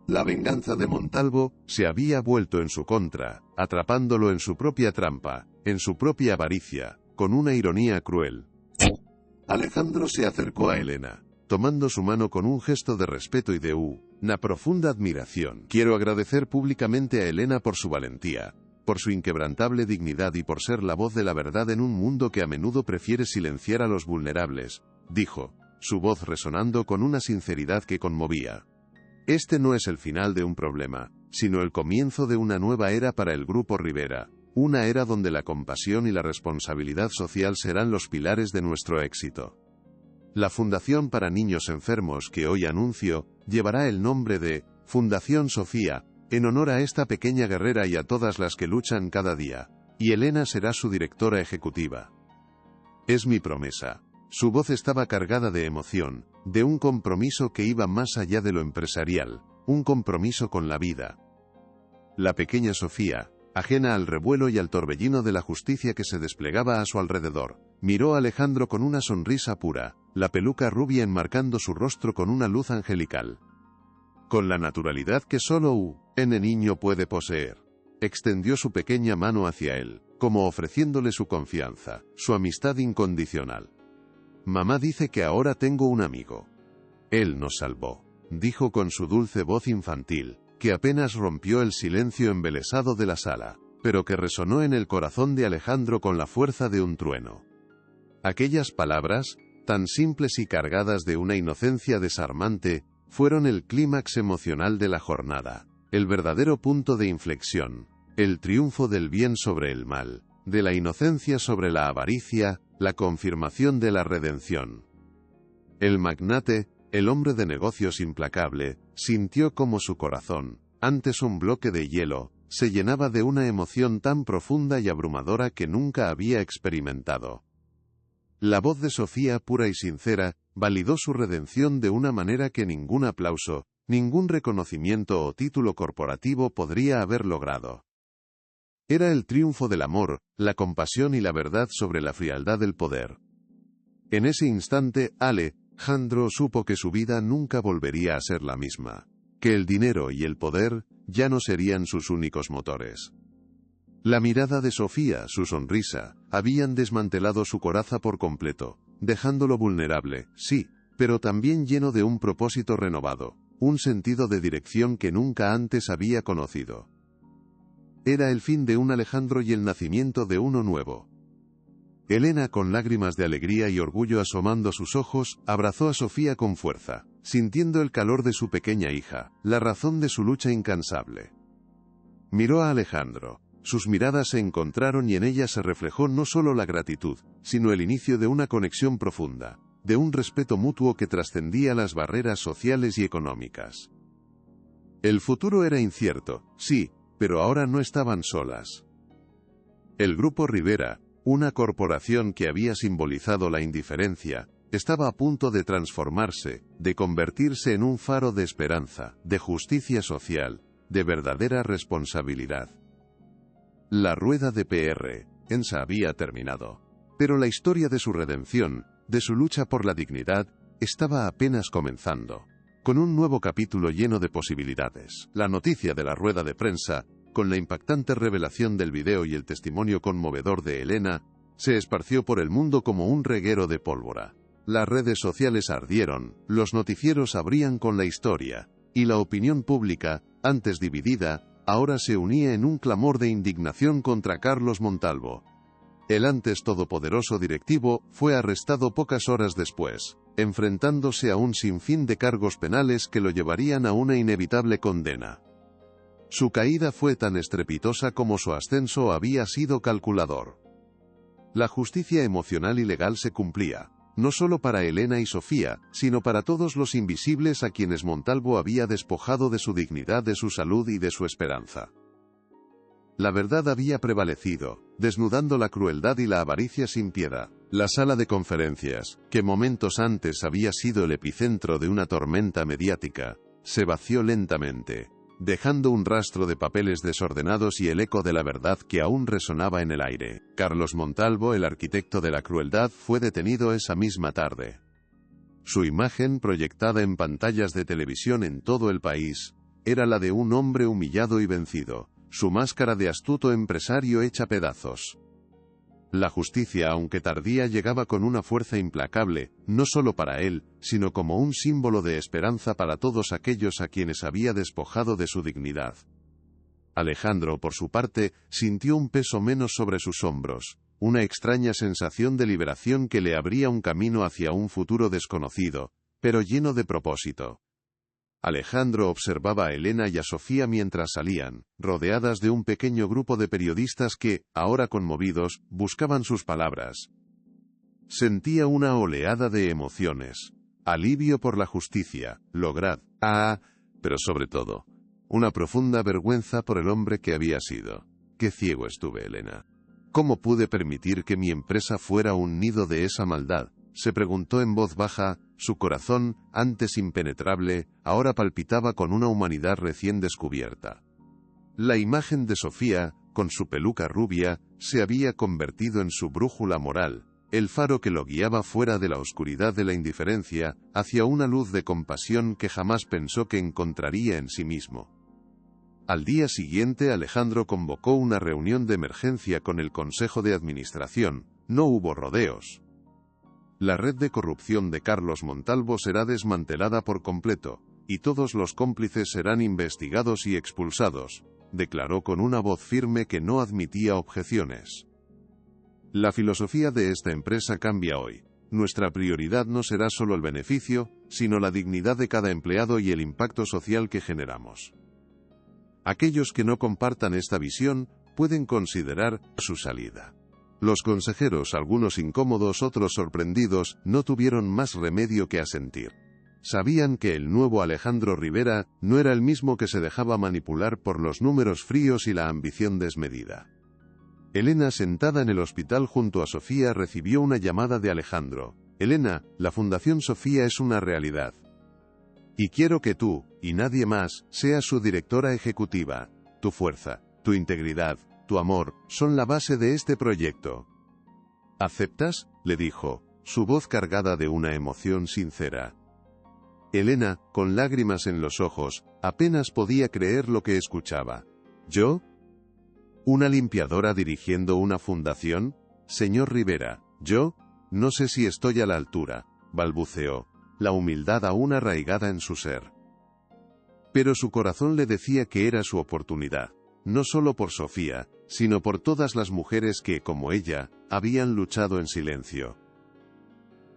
La venganza de Montalvo se había vuelto en su contra, atrapándolo en su propia trampa, en su propia avaricia, con una ironía cruel. Alejandro se acercó a Elena, tomando su mano con un gesto de respeto y de una profunda admiración. Quiero agradecer públicamente a Elena por su valentía, por su inquebrantable dignidad y por ser la voz de la verdad en un mundo que a menudo prefiere silenciar a los vulnerables, dijo, su voz resonando con una sinceridad que conmovía. Este no es el final de un problema, sino el comienzo de una nueva era para el Grupo Rivera, una era donde la compasión y la responsabilidad social serán los pilares de nuestro éxito. La Fundación para Niños Enfermos que hoy anuncio, llevará el nombre de Fundación Sofía, en honor a esta pequeña guerrera y a todas las que luchan cada día, y Elena será su directora ejecutiva. Es mi promesa. Su voz estaba cargada de emoción, de un compromiso que iba más allá de lo empresarial, un compromiso con la vida. La pequeña Sofía, ajena al revuelo y al torbellino de la justicia que se desplegaba a su alrededor, miró a Alejandro con una sonrisa pura, la peluca rubia enmarcando su rostro con una luz angelical. Con la naturalidad que solo un niño puede poseer, extendió su pequeña mano hacia él, como ofreciéndole su confianza, su amistad incondicional. Mamá dice que ahora tengo un amigo. Él nos salvó, dijo con su dulce voz infantil, que apenas rompió el silencio embelesado de la sala, pero que resonó en el corazón de Alejandro con la fuerza de un trueno. Aquellas palabras, tan simples y cargadas de una inocencia desarmante, fueron el clímax emocional de la jornada, el verdadero punto de inflexión, el triunfo del bien sobre el mal, de la inocencia sobre la avaricia, la confirmación de la redención. El magnate, el hombre de negocios implacable, sintió como su corazón, antes un bloque de hielo, se llenaba de una emoción tan profunda y abrumadora que nunca había experimentado. La voz de Sofía, pura y sincera, validó su redención de una manera que ningún aplauso, ningún reconocimiento o título corporativo podría haber logrado. Era el triunfo del amor, la compasión y la verdad sobre la frialdad del poder. En ese instante, Alejandro supo que su vida nunca volvería a ser la misma, que el dinero y el poder ya no serían sus únicos motores. La mirada de Sofía, su sonrisa, habían desmantelado su coraza por completo, dejándolo vulnerable, sí, pero también lleno de un propósito renovado, un sentido de dirección que nunca antes había conocido. Era el fin de un Alejandro y el nacimiento de uno nuevo. Elena, con lágrimas de alegría y orgullo asomando sus ojos, abrazó a Sofía con fuerza, sintiendo el calor de su pequeña hija, la razón de su lucha incansable. Miró a Alejandro. Sus miradas se encontraron y en ellas se reflejó no solo la gratitud, sino el inicio de una conexión profunda, de un respeto mutuo que trascendía las barreras sociales y económicas. El futuro era incierto, sí, pero ahora no estaban solas. El Grupo Rivera, una corporación que había simbolizado la indiferencia, estaba a punto de transformarse, de convertirse en un faro de esperanza, de justicia social, de verdadera responsabilidad. La rueda de PR, ENSA había terminado. Pero la historia de su redención, de su lucha por la dignidad, estaba apenas comenzando. Con un nuevo capítulo lleno de posibilidades. La noticia de la rueda de prensa, con la impactante revelación del video y el testimonio conmovedor de Elena, se esparció por el mundo como un reguero de pólvora. Las redes sociales ardieron, los noticieros abrían con la historia, y la opinión pública, antes dividida, ahora se unía en un clamor de indignación contra Carlos Montalvo. El antes todopoderoso directivo fue arrestado pocas horas después, enfrentándose a un sinfín de cargos penales que lo llevarían a una inevitable condena. Su caída fue tan estrepitosa como su ascenso había sido calculador. La justicia emocional y legal se cumplía, no solo para Elena y Sofía, sino para todos los invisibles a quienes Montalvo había despojado de su dignidad, de su salud y de su esperanza. La verdad había prevalecido, desnudando la crueldad y la avaricia sin piedad. La sala de conferencias, que momentos antes había sido el epicentro de una tormenta mediática, se vació lentamente, dejando un rastro de papeles desordenados y el eco de la verdad que aún resonaba en el aire. Carlos Montalvo, el arquitecto de la crueldad, fue detenido esa misma tarde. Su imagen, proyectada en pantallas de televisión en todo el país, era la de un hombre humillado y vencido, su máscara de astuto empresario hecha pedazos. La justicia, aunque tardía, llegaba con una fuerza implacable, no solo para él, sino como un símbolo de esperanza para todos aquellos a quienes había despojado de su dignidad. Alejandro, por su parte, sintió un peso menos sobre sus hombros, una extraña sensación de liberación que le abría un camino hacia un futuro desconocido, pero lleno de propósito. Alejandro observaba a Elena y a Sofía mientras salían, rodeadas de un pequeño grupo de periodistas que, ahora conmovidos, buscaban sus palabras. Sentía una oleada de emociones, alivio por la justicia, lograd, pero sobre todo, una profunda vergüenza por el hombre que había sido. Qué ciego estuve, Elena. ¿Cómo pude permitir que mi empresa fuera un nido de esa maldad? Se preguntó en voz baja. Su corazón, antes impenetrable, ahora palpitaba con una humanidad recién descubierta. La imagen de Sofía, con su peluca rubia, se había convertido en su brújula moral, el faro que lo guiaba fuera de la oscuridad de la indiferencia, hacia una luz de compasión que jamás pensó que encontraría en sí mismo. Al día siguiente Alejandro convocó una reunión de emergencia con el Consejo de Administración. No hubo rodeos. La red de corrupción de Carlos Montalvo será desmantelada por completo, y todos los cómplices serán investigados y expulsados, declaró con una voz firme que no admitía objeciones. La filosofía de esta empresa cambia hoy. Nuestra prioridad no será solo el beneficio, sino la dignidad de cada empleado y el impacto social que generamos. Aquellos que no compartan esta visión pueden considerar su salida. Los consejeros, algunos incómodos, otros sorprendidos, no tuvieron más remedio que asentir. Sabían que el nuevo Alejandro Rivera no era el mismo que se dejaba manipular por los números fríos y la ambición desmedida. Elena, sentada en el hospital junto a Sofía, recibió una llamada de Alejandro. Elena, la Fundación Sofía es una realidad. Y quiero que tú, y nadie más, seas su directora ejecutiva. Tu fuerza, tu integridad, tu amor, son la base de este proyecto. ¿Aceptas?, le dijo, su voz cargada de una emoción sincera. Elena, con lágrimas en los ojos, apenas podía creer lo que escuchaba. ¿Yo? ¿Una limpiadora dirigiendo una fundación? Señor Rivera, yo no sé si estoy a la altura, balbuceó, la humildad aún arraigada en su ser. Pero su corazón le decía que era su oportunidad, no solo por Sofía, sino por todas las mujeres que, como ella, habían luchado en silencio.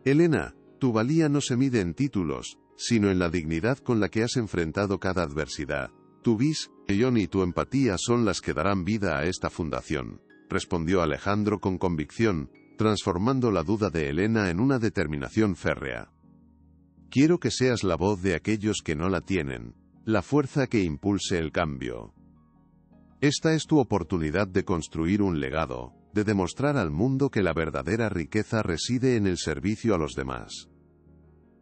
Elena, tu valía no se mide en títulos, sino en la dignidad con la que has enfrentado cada adversidad. Tu visión y tu empatía son las que darán vida a esta fundación, respondió Alejandro con convicción, transformando la duda de Elena en una determinación férrea. Quiero que seas la voz de aquellos que no la tienen, la fuerza que impulse el cambio. Esta es tu oportunidad de construir un legado, de demostrar al mundo que la verdadera riqueza reside en el servicio a los demás.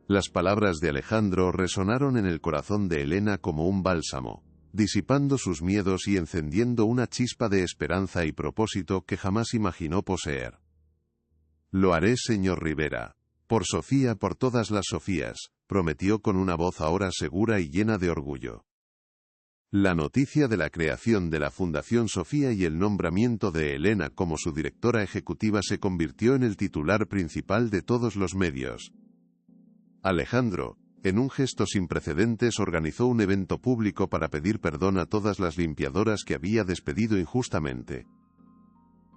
Las palabras de Alejandro resonaron en el corazón de Elena como un bálsamo, disipando sus miedos y encendiendo una chispa de esperanza y propósito que jamás imaginó poseer. Lo haré, señor Rivera. Por Sofía, por todas las Sofías, prometió con una voz ahora segura y llena de orgullo. La noticia de la creación de la Fundación Sofía y el nombramiento de Elena como su directora ejecutiva se convirtió en el titular principal de todos los medios. Alejandro, en un gesto sin precedentes, organizó un evento público para pedir perdón a todas las limpiadoras que había despedido injustamente.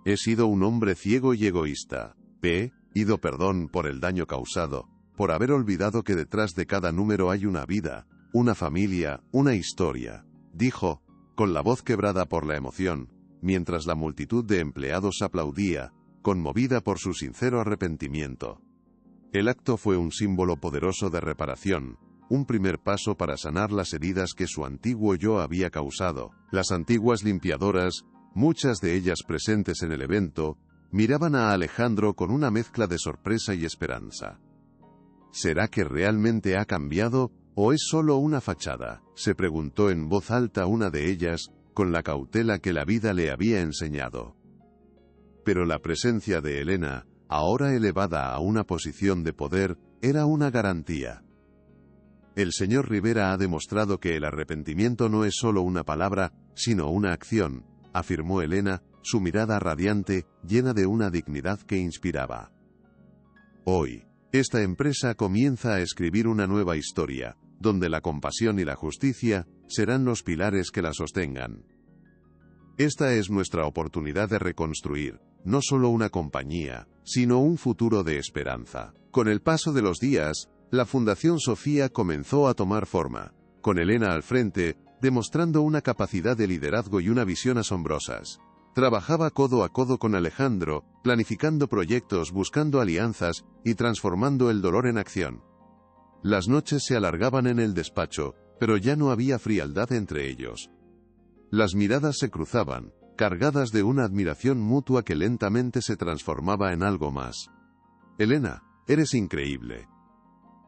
He sido un hombre ciego y egoísta. Pido perdón por el daño causado, por haber olvidado que detrás de cada número hay una vida, una familia, una historia, dijo, con la voz quebrada por la emoción, mientras la multitud de empleados aplaudía, conmovida por su sincero arrepentimiento. El acto fue un símbolo poderoso de reparación, un primer paso para sanar las heridas que su antiguo yo había causado. Las antiguas limpiadoras, muchas de ellas presentes en el evento, miraban a Alejandro con una mezcla de sorpresa y esperanza. ¿Será que realmente ha cambiado, o es solo una fachada?, se preguntó en voz alta una de ellas, con la cautela que la vida le había enseñado. Pero la presencia de Elena, ahora elevada a una posición de poder, era una garantía. El señor Rivera ha demostrado que el arrepentimiento no es solo una palabra, sino una acción, afirmó Elena, su mirada radiante, llena de una dignidad que inspiraba. Hoy, esta empresa comienza a escribir una nueva historia, donde la compasión y la justicia serán los pilares que la sostengan. Esta es nuestra oportunidad de reconstruir, no solo una compañía, sino un futuro de esperanza. Con el paso de los días, la Fundación Sofía comenzó a tomar forma, con Elena al frente, demostrando una capacidad de liderazgo y una visión asombrosas. Trabajaba codo a codo con Alejandro, planificando proyectos, buscando alianzas y transformando el dolor en acción. Las noches se alargaban en el despacho, pero ya no había frialdad entre ellos. Las miradas se cruzaban, cargadas de una admiración mutua que lentamente se transformaba en algo más. Elena, eres increíble.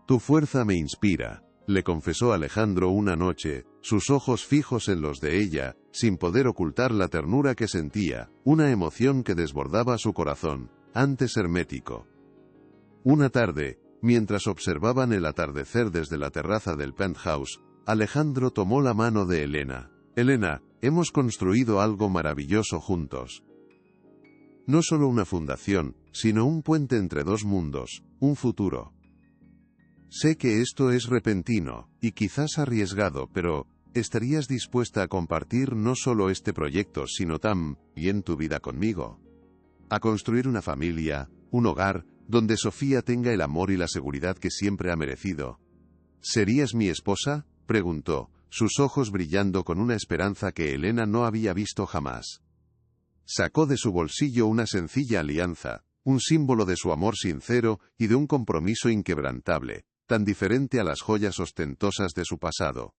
Tu fuerza me inspira, le confesó Alejandro una noche, sus ojos fijos en los de ella, sin poder ocultar la ternura que sentía, una emoción que desbordaba su corazón, antes hermético. Una tarde, mientras observaban el atardecer desde la terraza del penthouse, Alejandro tomó la mano de Elena. Elena, hemos construido algo maravilloso juntos. No solo una fundación, sino un puente entre dos mundos, un futuro. Sé que esto es repentino, y quizás arriesgado, pero ¿estarías dispuesta a compartir no solo este proyecto, sino también tu vida conmigo? A construir una familia, un hogar, donde Sofía tenga el amor y la seguridad que siempre ha merecido. ¿Serías mi esposa?, preguntó, sus ojos brillando con una esperanza que Elena no había visto jamás. Sacó de su bolsillo una sencilla alianza, un símbolo de su amor sincero y de un compromiso inquebrantable, tan diferente a las joyas ostentosas de su pasado.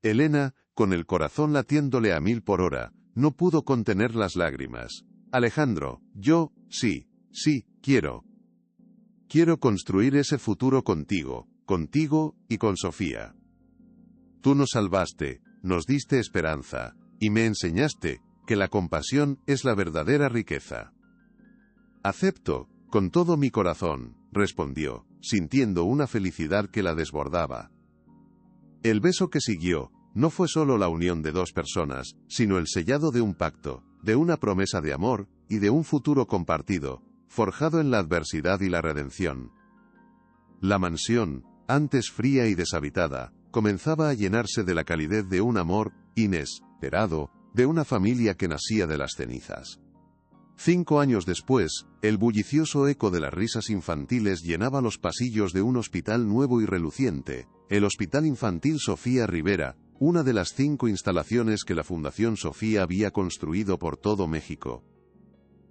Elena, con el corazón latiéndole a 1000 por hora, no pudo contener las lágrimas. Alejandro, sí, quiero. Quiero construir ese futuro contigo y con Sofía. Tú nos salvaste, nos diste esperanza, y me enseñaste que la compasión es la verdadera riqueza. Acepto, con todo mi corazón, respondió, sintiendo una felicidad que la desbordaba. El beso que siguió, no fue solo la unión de dos personas, sino el sellado de un pacto, de una promesa de amor, y de un futuro compartido, forjado en la adversidad y la redención. La mansión, antes fría y deshabitada, comenzaba a llenarse de la calidez de un amor inesperado, de una familia que nacía de las cenizas. 5 años después, el bullicioso eco de las risas infantiles llenaba los pasillos de un hospital nuevo y reluciente, el Hospital Infantil Sofía Rivera, una de las 5 instalaciones que la Fundación Sofía había construido por todo México.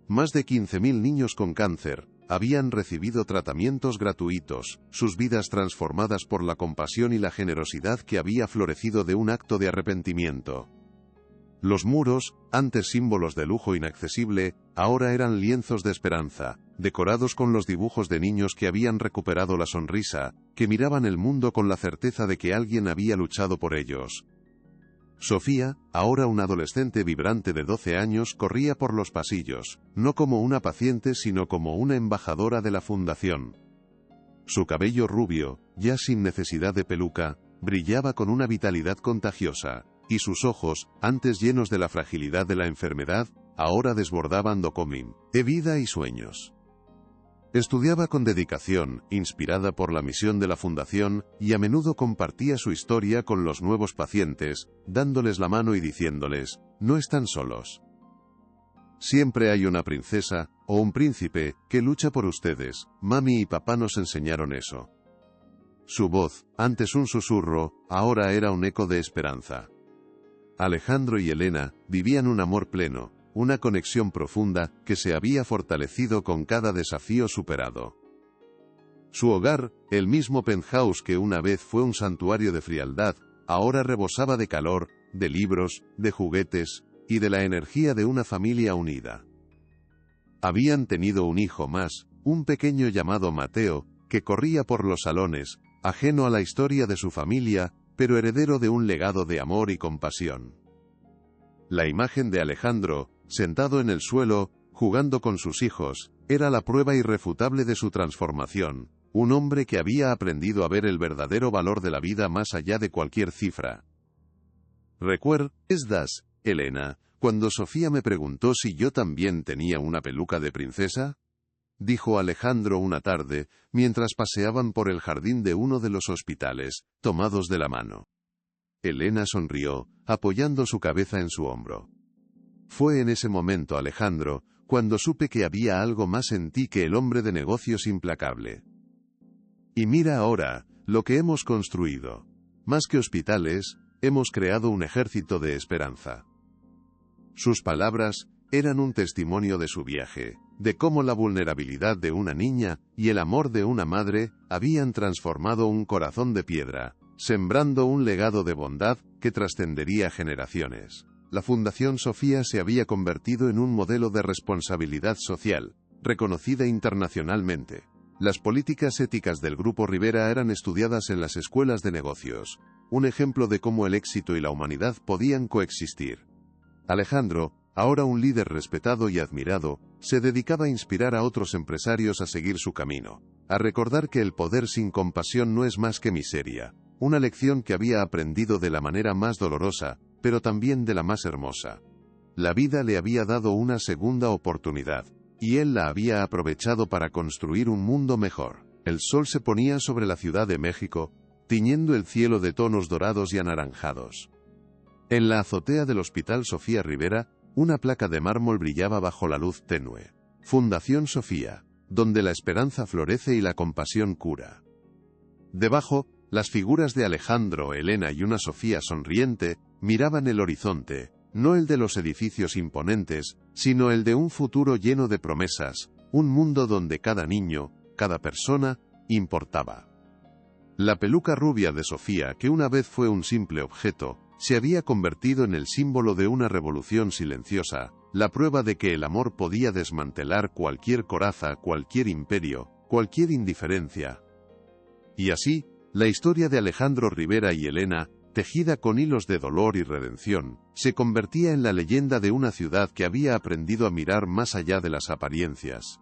Más de 15.000 niños con cáncer habían recibido tratamientos gratuitos, sus vidas transformadas por la compasión y la generosidad que había florecido de un acto de arrepentimiento. Los muros, antes símbolos de lujo inaccesible, ahora eran lienzos de esperanza, decorados con los dibujos de niños que habían recuperado la sonrisa, que miraban el mundo con la certeza de que alguien había luchado por ellos. Sofía, ahora una adolescente vibrante de 12 años, corría por los pasillos, no como una paciente sino como una embajadora de la fundación. Su cabello rubio, ya sin necesidad de peluca, brillaba con una vitalidad contagiosa, y sus ojos, antes llenos de la fragilidad de la enfermedad, ahora desbordaban dopamina, vida y sueños. Estudiaba con dedicación, inspirada por la misión de la fundación, y a menudo compartía su historia con los nuevos pacientes, dándoles la mano y diciéndoles, no están solos. Siempre hay una princesa, o un príncipe, que lucha por ustedes, mami y papá nos enseñaron eso. Su voz, antes un susurro, ahora era un eco de esperanza. Alejandro y Elena vivían un amor pleno, una conexión profunda que se había fortalecido con cada desafío superado. Su hogar, el mismo penthouse que una vez fue un santuario de frialdad, ahora rebosaba de calor, de libros, de juguetes, y de la energía de una familia unida. Habían tenido un hijo más, un pequeño llamado Mateo, que corría por los salones, ajeno a la historia de su familia, pero heredero de un legado de amor y compasión. La imagen de Alejandro, sentado en el suelo, jugando con sus hijos, era la prueba irrefutable de su transformación, un hombre que había aprendido a ver el verdadero valor de la vida más allá de cualquier cifra. ¿Recuerdas, Elena, cuando Sofía me preguntó si yo también tenía una peluca de princesa? Dijo Alejandro una tarde, mientras paseaban por el jardín de uno de los hospitales, tomados de la mano. Elena sonrió, apoyando su cabeza en su hombro. Fue en ese momento, Alejandro, cuando supe que había algo más en ti que el hombre de negocios implacable. Y mira ahora, lo que hemos construido. Más que hospitales, hemos creado un ejército de esperanza. Sus palabras eran un testimonio de su viaje, de cómo la vulnerabilidad de una niña y el amor de una madre habían transformado un corazón de piedra, sembrando un legado de bondad que trascendería generaciones. La Fundación Sofía se había convertido en un modelo de responsabilidad social, reconocida internacionalmente. Las políticas éticas del Grupo Rivera eran estudiadas en las escuelas de negocios, un ejemplo de cómo el éxito y la humanidad podían coexistir. Alejandro, ahora un líder respetado y admirado, se dedicaba a inspirar a otros empresarios a seguir su camino, a recordar que el poder sin compasión no es más que miseria, una lección que había aprendido de la manera más dolorosa, pero también de la más hermosa. La vida le había dado una segunda oportunidad, y él la había aprovechado para construir un mundo mejor. El sol se ponía sobre la Ciudad de México, tiñendo el cielo de tonos dorados y anaranjados. En la azotea del Hospital Sofía Rivera, una placa de mármol brillaba bajo la luz tenue. Fundación Sofía, donde la esperanza florece y la compasión cura. Debajo, las figuras de Alejandro, Elena y una Sofía sonriente, miraban el horizonte, no el de los edificios imponentes, sino el de un futuro lleno de promesas, un mundo donde cada niño, cada persona, importaba. La peluca rubia de Sofía, que una vez fue un simple objeto, se había convertido en el símbolo de una revolución silenciosa, la prueba de que el amor podía desmantelar cualquier coraza, cualquier imperio, cualquier indiferencia. Y así, la historia de Alejandro Rivera y Elena, tejida con hilos de dolor y redención, se convertía en la leyenda de una ciudad que había aprendido a mirar más allá de las apariencias.